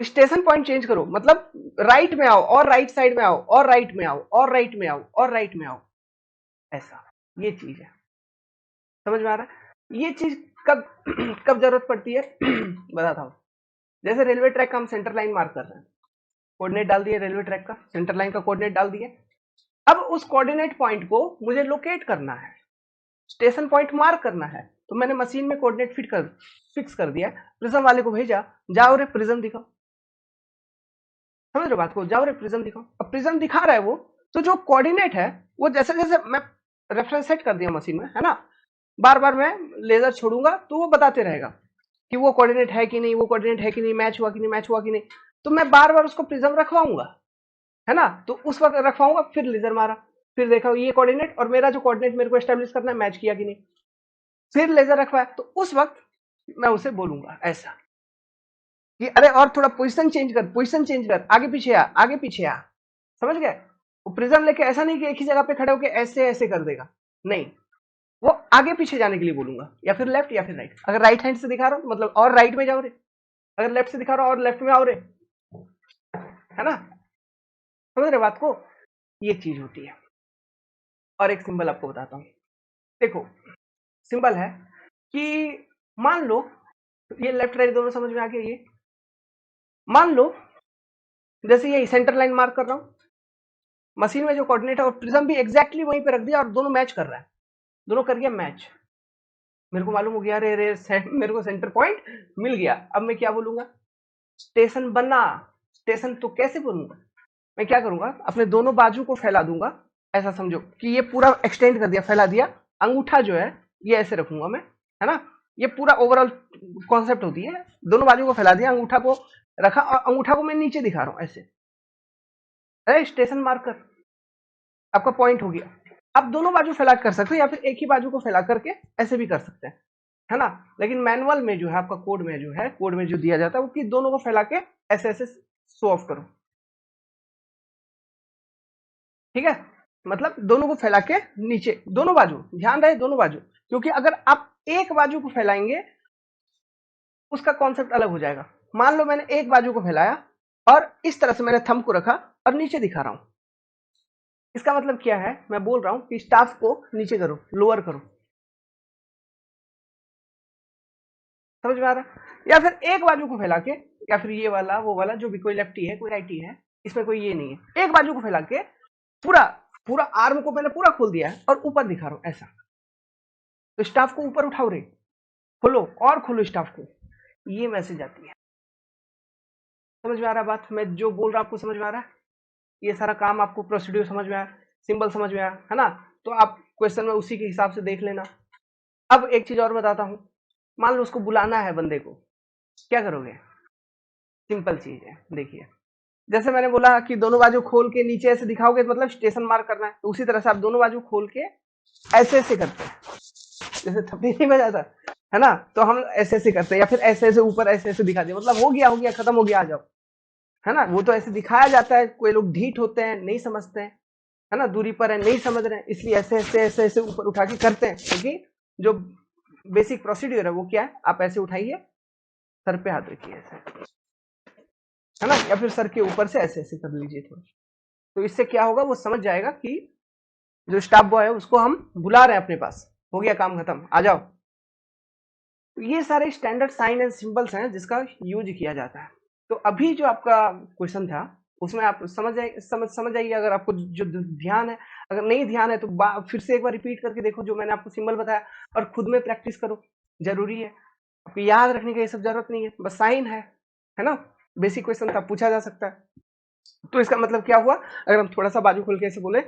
स्टेशन पॉइंट चेंज करो, मतलब राइट में आओ और राइट साइड में आओ और राइट में आओ और राइट में आओ और राइट में आओ, ऐसा, ये चीज है। समझ में आ रहा है? ये चीज कब कब जरूरत पड़ती है बताता हूँ। जैसे रेलवे ट्रैक का हम सेंटर लाइन मार्क कर रहे हैं, कोऑर्डिनेट डाल दिए रेलवे ट्रैक का, सेंटर लाइन का कोऑर्डिनेट डाल दिए। अब उस कोऑर्डिनेट पॉइंट को मुझे लोकेट करना है, स्टेशन पॉइंट मार्क करना है, तो मैंने मशीन में कोऑर्डिनेट फिक्स कर दिया, प्रिज्म वाले को भेजा, जाओ रे प्रिज्म दिखाओ। समझ रहे बात को, जाओ रे प्रिज्म दिखाओ। अब प्रिज्म दिखा रहा है वो, तो जो कोऑर्डिनेट है वो जैसे जैसे मैं रेफरेंस सेट कर दिया मशीन में, है ना, बार बार मैं लेजर छोड़ूंगा तो वो बताते रहेगा कि वो कोऑर्डिनेट है कि नहीं, वो कोऑर्डिनेट है कि नहीं, मैच हुआ कि नहीं, मैच हुआ कि नहीं। तो मैं बार बार उसको प्रिज्म रखवाऊंगा, है ना, तो उस वक्त रखवाऊंगा, फिर लेजर मारा, फिर देखा ये कोऑर्डिनेट और मेरा जो कोऑर्डिनेट मेरे को एस्टेब्लिश करना है मैच किया कि नहीं, फिर लेजर रखवाया, तो उस वक्त मैं उसे बोलूंगा ऐसा कि अरे और थोड़ा पोजीशन चेंज कर, पोजीशन चेंज कर, आगे पीछे आ, आगे पीछे आ। समझ गए? वो प्रिज्म लेके ऐसा नहीं कि एक ही जगह पे खड़े होके ऐसे ऐसे कर देगा, नहीं, वो आगे पीछे जाने के लिए बोलूंगा, या फिर लेफ्ट या फिर राइट। अगर राइट हैंड से दिखा रहा हूं तो मतलब और राइट में जाओ रे, अगर लेफ्ट से दिखा रहा हूं और लेफ्ट में आओ रे, है ना, समझ रहे बात को, ये चीज होती है। और एक सिंबल आपको बताता हूं, देखो सिंबल है कि मान लो ये लेफ्ट राइट दोनों समझ में आ गया, ये मान लो जैसे ये सेंटर लाइन मार्क कर रहा हूं, मशीन में जो कोऑर्डिनेट है और प्रिज्म भी एग्जैक्टली वहीं पे रख दिया और दोनों मैच कर रहा है, दोनों कर गया मैच, मेरे को मालूम हो गया रे रे मेरे को सेंटर पॉइंट मिल गया। अब मैं क्या बोलूंगा, स्टेशन बना, स्टेशन तो कैसे बोलूंगा, मैं क्या करूंगा, अपने दोनों बाजू को फैला दूंगा, ऐसा समझो कि ये पूरा एक्सटेंड कर दिया, फैला दिया, अंगूठा जो है ये ऐसे रखूंगा मैं, है ना, ये पूरा ओवरऑल कॉन्सेप्ट होती है, दोनों बाजू को फैला दिया, अंगूठा को रखा और अंगूठा को मैं नीचे दिखा रहा हूं ऐसे, अरे स्टेशन मार्कर आपका पॉइंट हो गया। आप दोनों बाजू फैला कर सकते हो या फिर एक ही बाजू को फैला करके ऐसे भी कर सकते हैं, है ना, लेकिन मैनुअल में जो है आपका कोड में जो है, कोड में जो दिया जाता है वो कि दोनों को फैला के ऐसे ऐसे शो ऑफ करो, ठीक है, मतलब दोनों को फैला के नीचे, दोनों बाजू, ध्यान रहे दोनों बाजू, क्योंकि अगर आप एक बाजू को फैलाएंगे उसका कॉन्सेप्ट अलग हो जाएगा। मान लो मैंने एक बाजू को फैलाया और इस तरह से मैंने थंब को रखा और नीचे दिखा रहा हूं, इसका मतलब क्या है, मैं बोल रहा हूं कि स्टाफ को नीचे करो, लोअर करो। समझ में आ रहा? या फिर एक बाजू को फैला के, या फिर ये वाला वो वाला जो भी, कोई लेफ्टी है कोई राइटी है, इसमें कोई ये नहीं है, एक बाजू को फैला के पूरा पूरा आर्म को मैंने पूरा खोल दिया है और ऊपर दिखा रहा हूं ऐसा, तो स्टाफ को ऊपर उठाओ रे, खोलो और खोलो स्टाफ को, ये मैसेज आती है। समझ में आ रहा है बात, मैं जो बोल रहा हूं आपको समझ में आ रहा है? ये सारा काम आपको प्रोसीड्यूर समझ में आया, सिंबल समझ में आया, है ना, तो आप क्वेश्चन में उसी के हिसाब से देख लेना। अब एक चीज और बताता हूं, मान लो उसको बुलाना है बंदे को, क्या करोगे, सिंपल चीज है, देखिए जैसे मैंने बोला कि दोनों बाजू खोल के नीचे ऐसे दिखाओगे तो मतलब स्टेशन मार्क करना है, तो उसी तरह से आप दोनों बाजू खोल के ऐसे ऐसे करते हैं, जैसे थप्पी नहीं बजाता, है ना, तो हम ऐसे ऐसे करते हैं, या फिर ऐसे ऐसे ऊपर ऐसे ऐसे दिखा दिया, मतलब हो गया खत्म हो गया, आ जाओ, है ना, वो तो ऐसे दिखाया जाता है, कोई लोग ढीठ होते हैं नहीं समझते हैं, है ना, दूरी पर है नहीं समझ रहे हैं, इसलिए ऐसे ऐसे ऐसे ऐसे ऊपर उठा के करते हैं, क्योंकि जो बेसिक प्रोसीड्यूर है वो क्या है, आप ऐसे उठाइए, सर पे हाथ रखिए ऐसे, है ना, या फिर सर के ऊपर से ऐसे ऐसे कर लीजिए थोड़ा, तो इससे क्या होगा, वो समझ जाएगा कि जो स्टाफ बॉय है उसको हम बुला रहे हैं अपने पास, हो गया काम खत्म, आ जाओ। तो ये सारे स्टैंडर्ड साइन एंड सिंबल्स हैं जिसका यूज किया जाता है। तो अभी जो आपका क्वेश्चन था उसमें आप समझ जाइए, अगर आपको जो ध्यान है, अगर नहीं ध्यान है तो फिर से एक बार रिपीट करके देखो जो मैंने आपको सिंबल बताया, और खुद में प्रैक्टिस करो, जरूरी है, आपको याद रखने की ये सब जरूरत नहीं है, बस साइन है ना, बेसिक क्वेश्चन था, पूछा जा सकता है। तो इसका मतलब क्या हुआ, अगर हम थोड़ा सा बाजू खोल के ऐसे बोले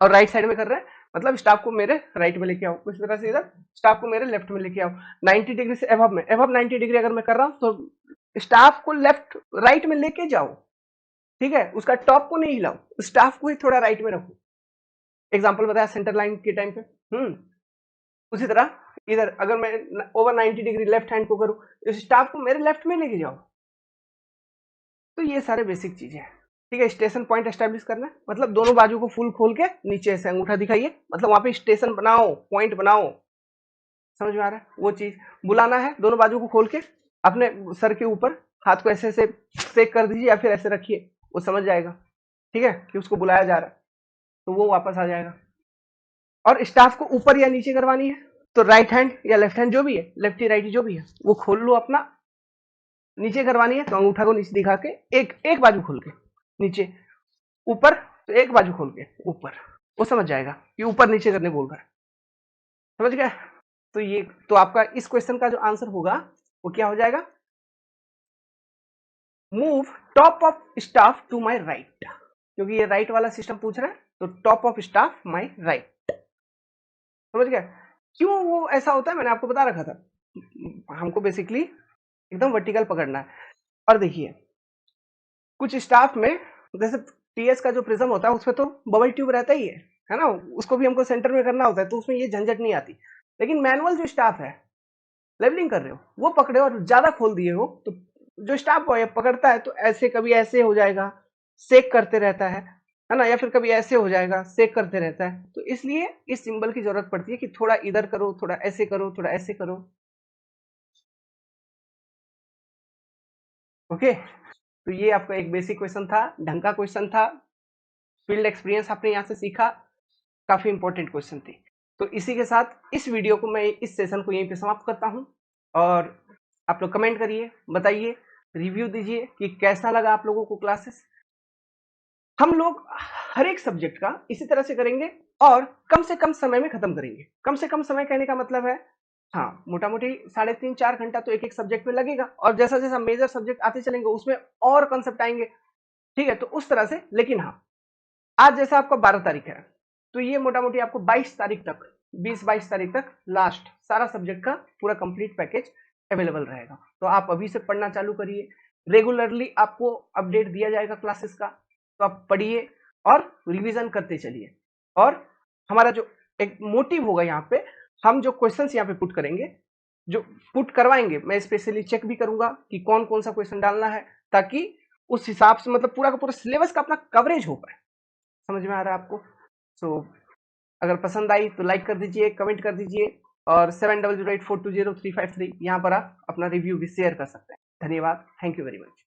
और राइट साइड में कर रहे हैं, मतलब स्टाफ को मेरे राइट में लेके आओ, उस तरह से इधर स्टाफ को मेरे लेफ्ट में लेके आओ, 90 डिग्री से एबव में, एबव 90 डिग्री अगर मैं कर रहा हूं तो स्टाफ को लेफ्ट राइट में लेके जाओ, ठीक है, उसका टॉप को नहीं हिलाओ, स्टाफ को ही थोड़ा राइट में रखो। एग्जांपल बताया सेंटर लाइन के टाइम पे, उसी तरह इधर अगर मैं ओवर 90 डिग्री लेफ्ट हैंड को करूं, तो स्टाफ को मेरे लेफ्ट में लेके जाओ। तो ये सारे बेसिक चीजें हैं, ठीक है। ठीक है, स्टेशन पॉइंट एस्टेब्लिश करना है, मतलब दोनों बाजू को फुल खोल के नीचे से अंगूठा दिखाइए, मतलब वहां पे स्टेशन बनाओ, पॉइंट बनाओ। समझ में आ रहा है? वो चीज बुलाना है, दोनों बाजू को खोल के अपने सर के ऊपर हाथ को ऐसे ऐसे सेक कर दीजिए या फिर ऐसे रखिए, वो समझ जाएगा, ठीक है, कि उसको बुलाया जा रहा है, तो वो वापस आ जाएगा। और स्टाफ को ऊपर या नीचे करवानी है तो राइट हैंड या लेफ्ट हैंड जो भी है, लेफ्टी राइटी जो भी है, वो खोल लो अपना। नीचे करवानी है तो अंगूठा को नीचे दिखा के एक एक बाजू खोल के नीचे, ऊपर तो एक बाजू खोल के ऊपर, वो समझ जाएगा कि ऊपर नीचे करने बोल रहा है। समझ गया? तो ये तो आपका इस क्वेश्चन का जो आंसर होगा वो क्या हो जाएगा, move top of staff to my right, क्योंकि ये राइट वाला सिस्टम पूछ रहा है, तो top of staff my right. समझ गया? क्यों वो ऐसा होता है मैंने आपको बता रखा था, हमको बेसिकली एकदम वर्टिकल पकड़ना है। और देखिए कुछ स्टाफ में जैसे टीएस का जो प्रिज्म होता है उसमें तो बबल ट्यूब रहता ही है ना, उसको भी हमको सेंटर में करना होता है, तो उसमें ये झंझट नहीं आती। लेकिन मैनुअल जो स्टाफ है, लेवलिंग कर रहे हो, वो पकड़े और ज्यादा खोल दिए हो, तो जो स्टाफ पकड़ता है तो ऐसे कभी ऐसे हो जाएगा, सेक करते रहता है ना, या फिर कभी ऐसे हो जाएगा, सेक करते रहता है, तो इसलिए इस सिंबल की जरूरत पड़ती है कि थोड़ा इधर करो, थोड़ा ऐसे करो, थोड़ा ऐसे करो। ओके, तो ये आपका एक बेसिक क्वेश्चन था, ढंग का क्वेश्चन था, फील्ड एक्सपीरियंस आपने यहाँ से सीखा, काफी इंपॉर्टेंट क्वेश्चन थी। तो इसी के साथ इस वीडियो को मैं, इस सेशन को यहीं पे समाप्त करता हूँ। और आप लोग कमेंट करिए, बताइए, रिव्यू दीजिए कि कैसा लगा आप लोगों को क्लासेस। हम लोग हर एक सब्जेक्ट का इसी तरह से करेंगे और कम से कम समय में खत्म करेंगे। कम से कम समय कहने का मतलब है, हाँ, मोटा मोटी 3.5-4 घंटा तो एक एक सब्जेक्ट में लगेगा, और जैसा जैसा मेजर सब्जेक्ट आते चलेंगे उसमें और कंसेप्ट आएंगे, ठीक है, तो उस तरह से। लेकिन हाँ, आज जैसा आपका 12 तारीख है, तो ये मोटा मोटी आपको 22 तारीख तक, 20-22 तारीख तक लास्ट सारा सब्जेक्ट का पूरा कंप्लीट पैकेज अवेलेबल रहेगा। तो आप अभी से पढ़ना चालू करिए, रेगुलरली आपको अपडेट दिया जाएगा क्लासेस का, तो आप पढ़िए और रिवीजन करते चलिए। और हमारा जो एक मोटिव होगा यहाँ पे, हम जो क्वेश्चंस यहाँ पे पुट करेंगे, जो पुट करवाएंगे, मैं स्पेशली चेक भी करूंगा कि कौन कौन सा क्वेश्चन डालना है, ताकि उस हिसाब से मतलब पूरा का पूरा सिलेबस का अपना कवरेज हो पाए। समझ में आ रहा है आपको? सो अगर पसंद आई तो लाइक कर दीजिए, कमेंट कर दीजिए, और 7008420353 यहाँ पर आप अपना रिव्यू भी शेयर कर सकते हैं। धन्यवाद, थैंक यू वेरी मच।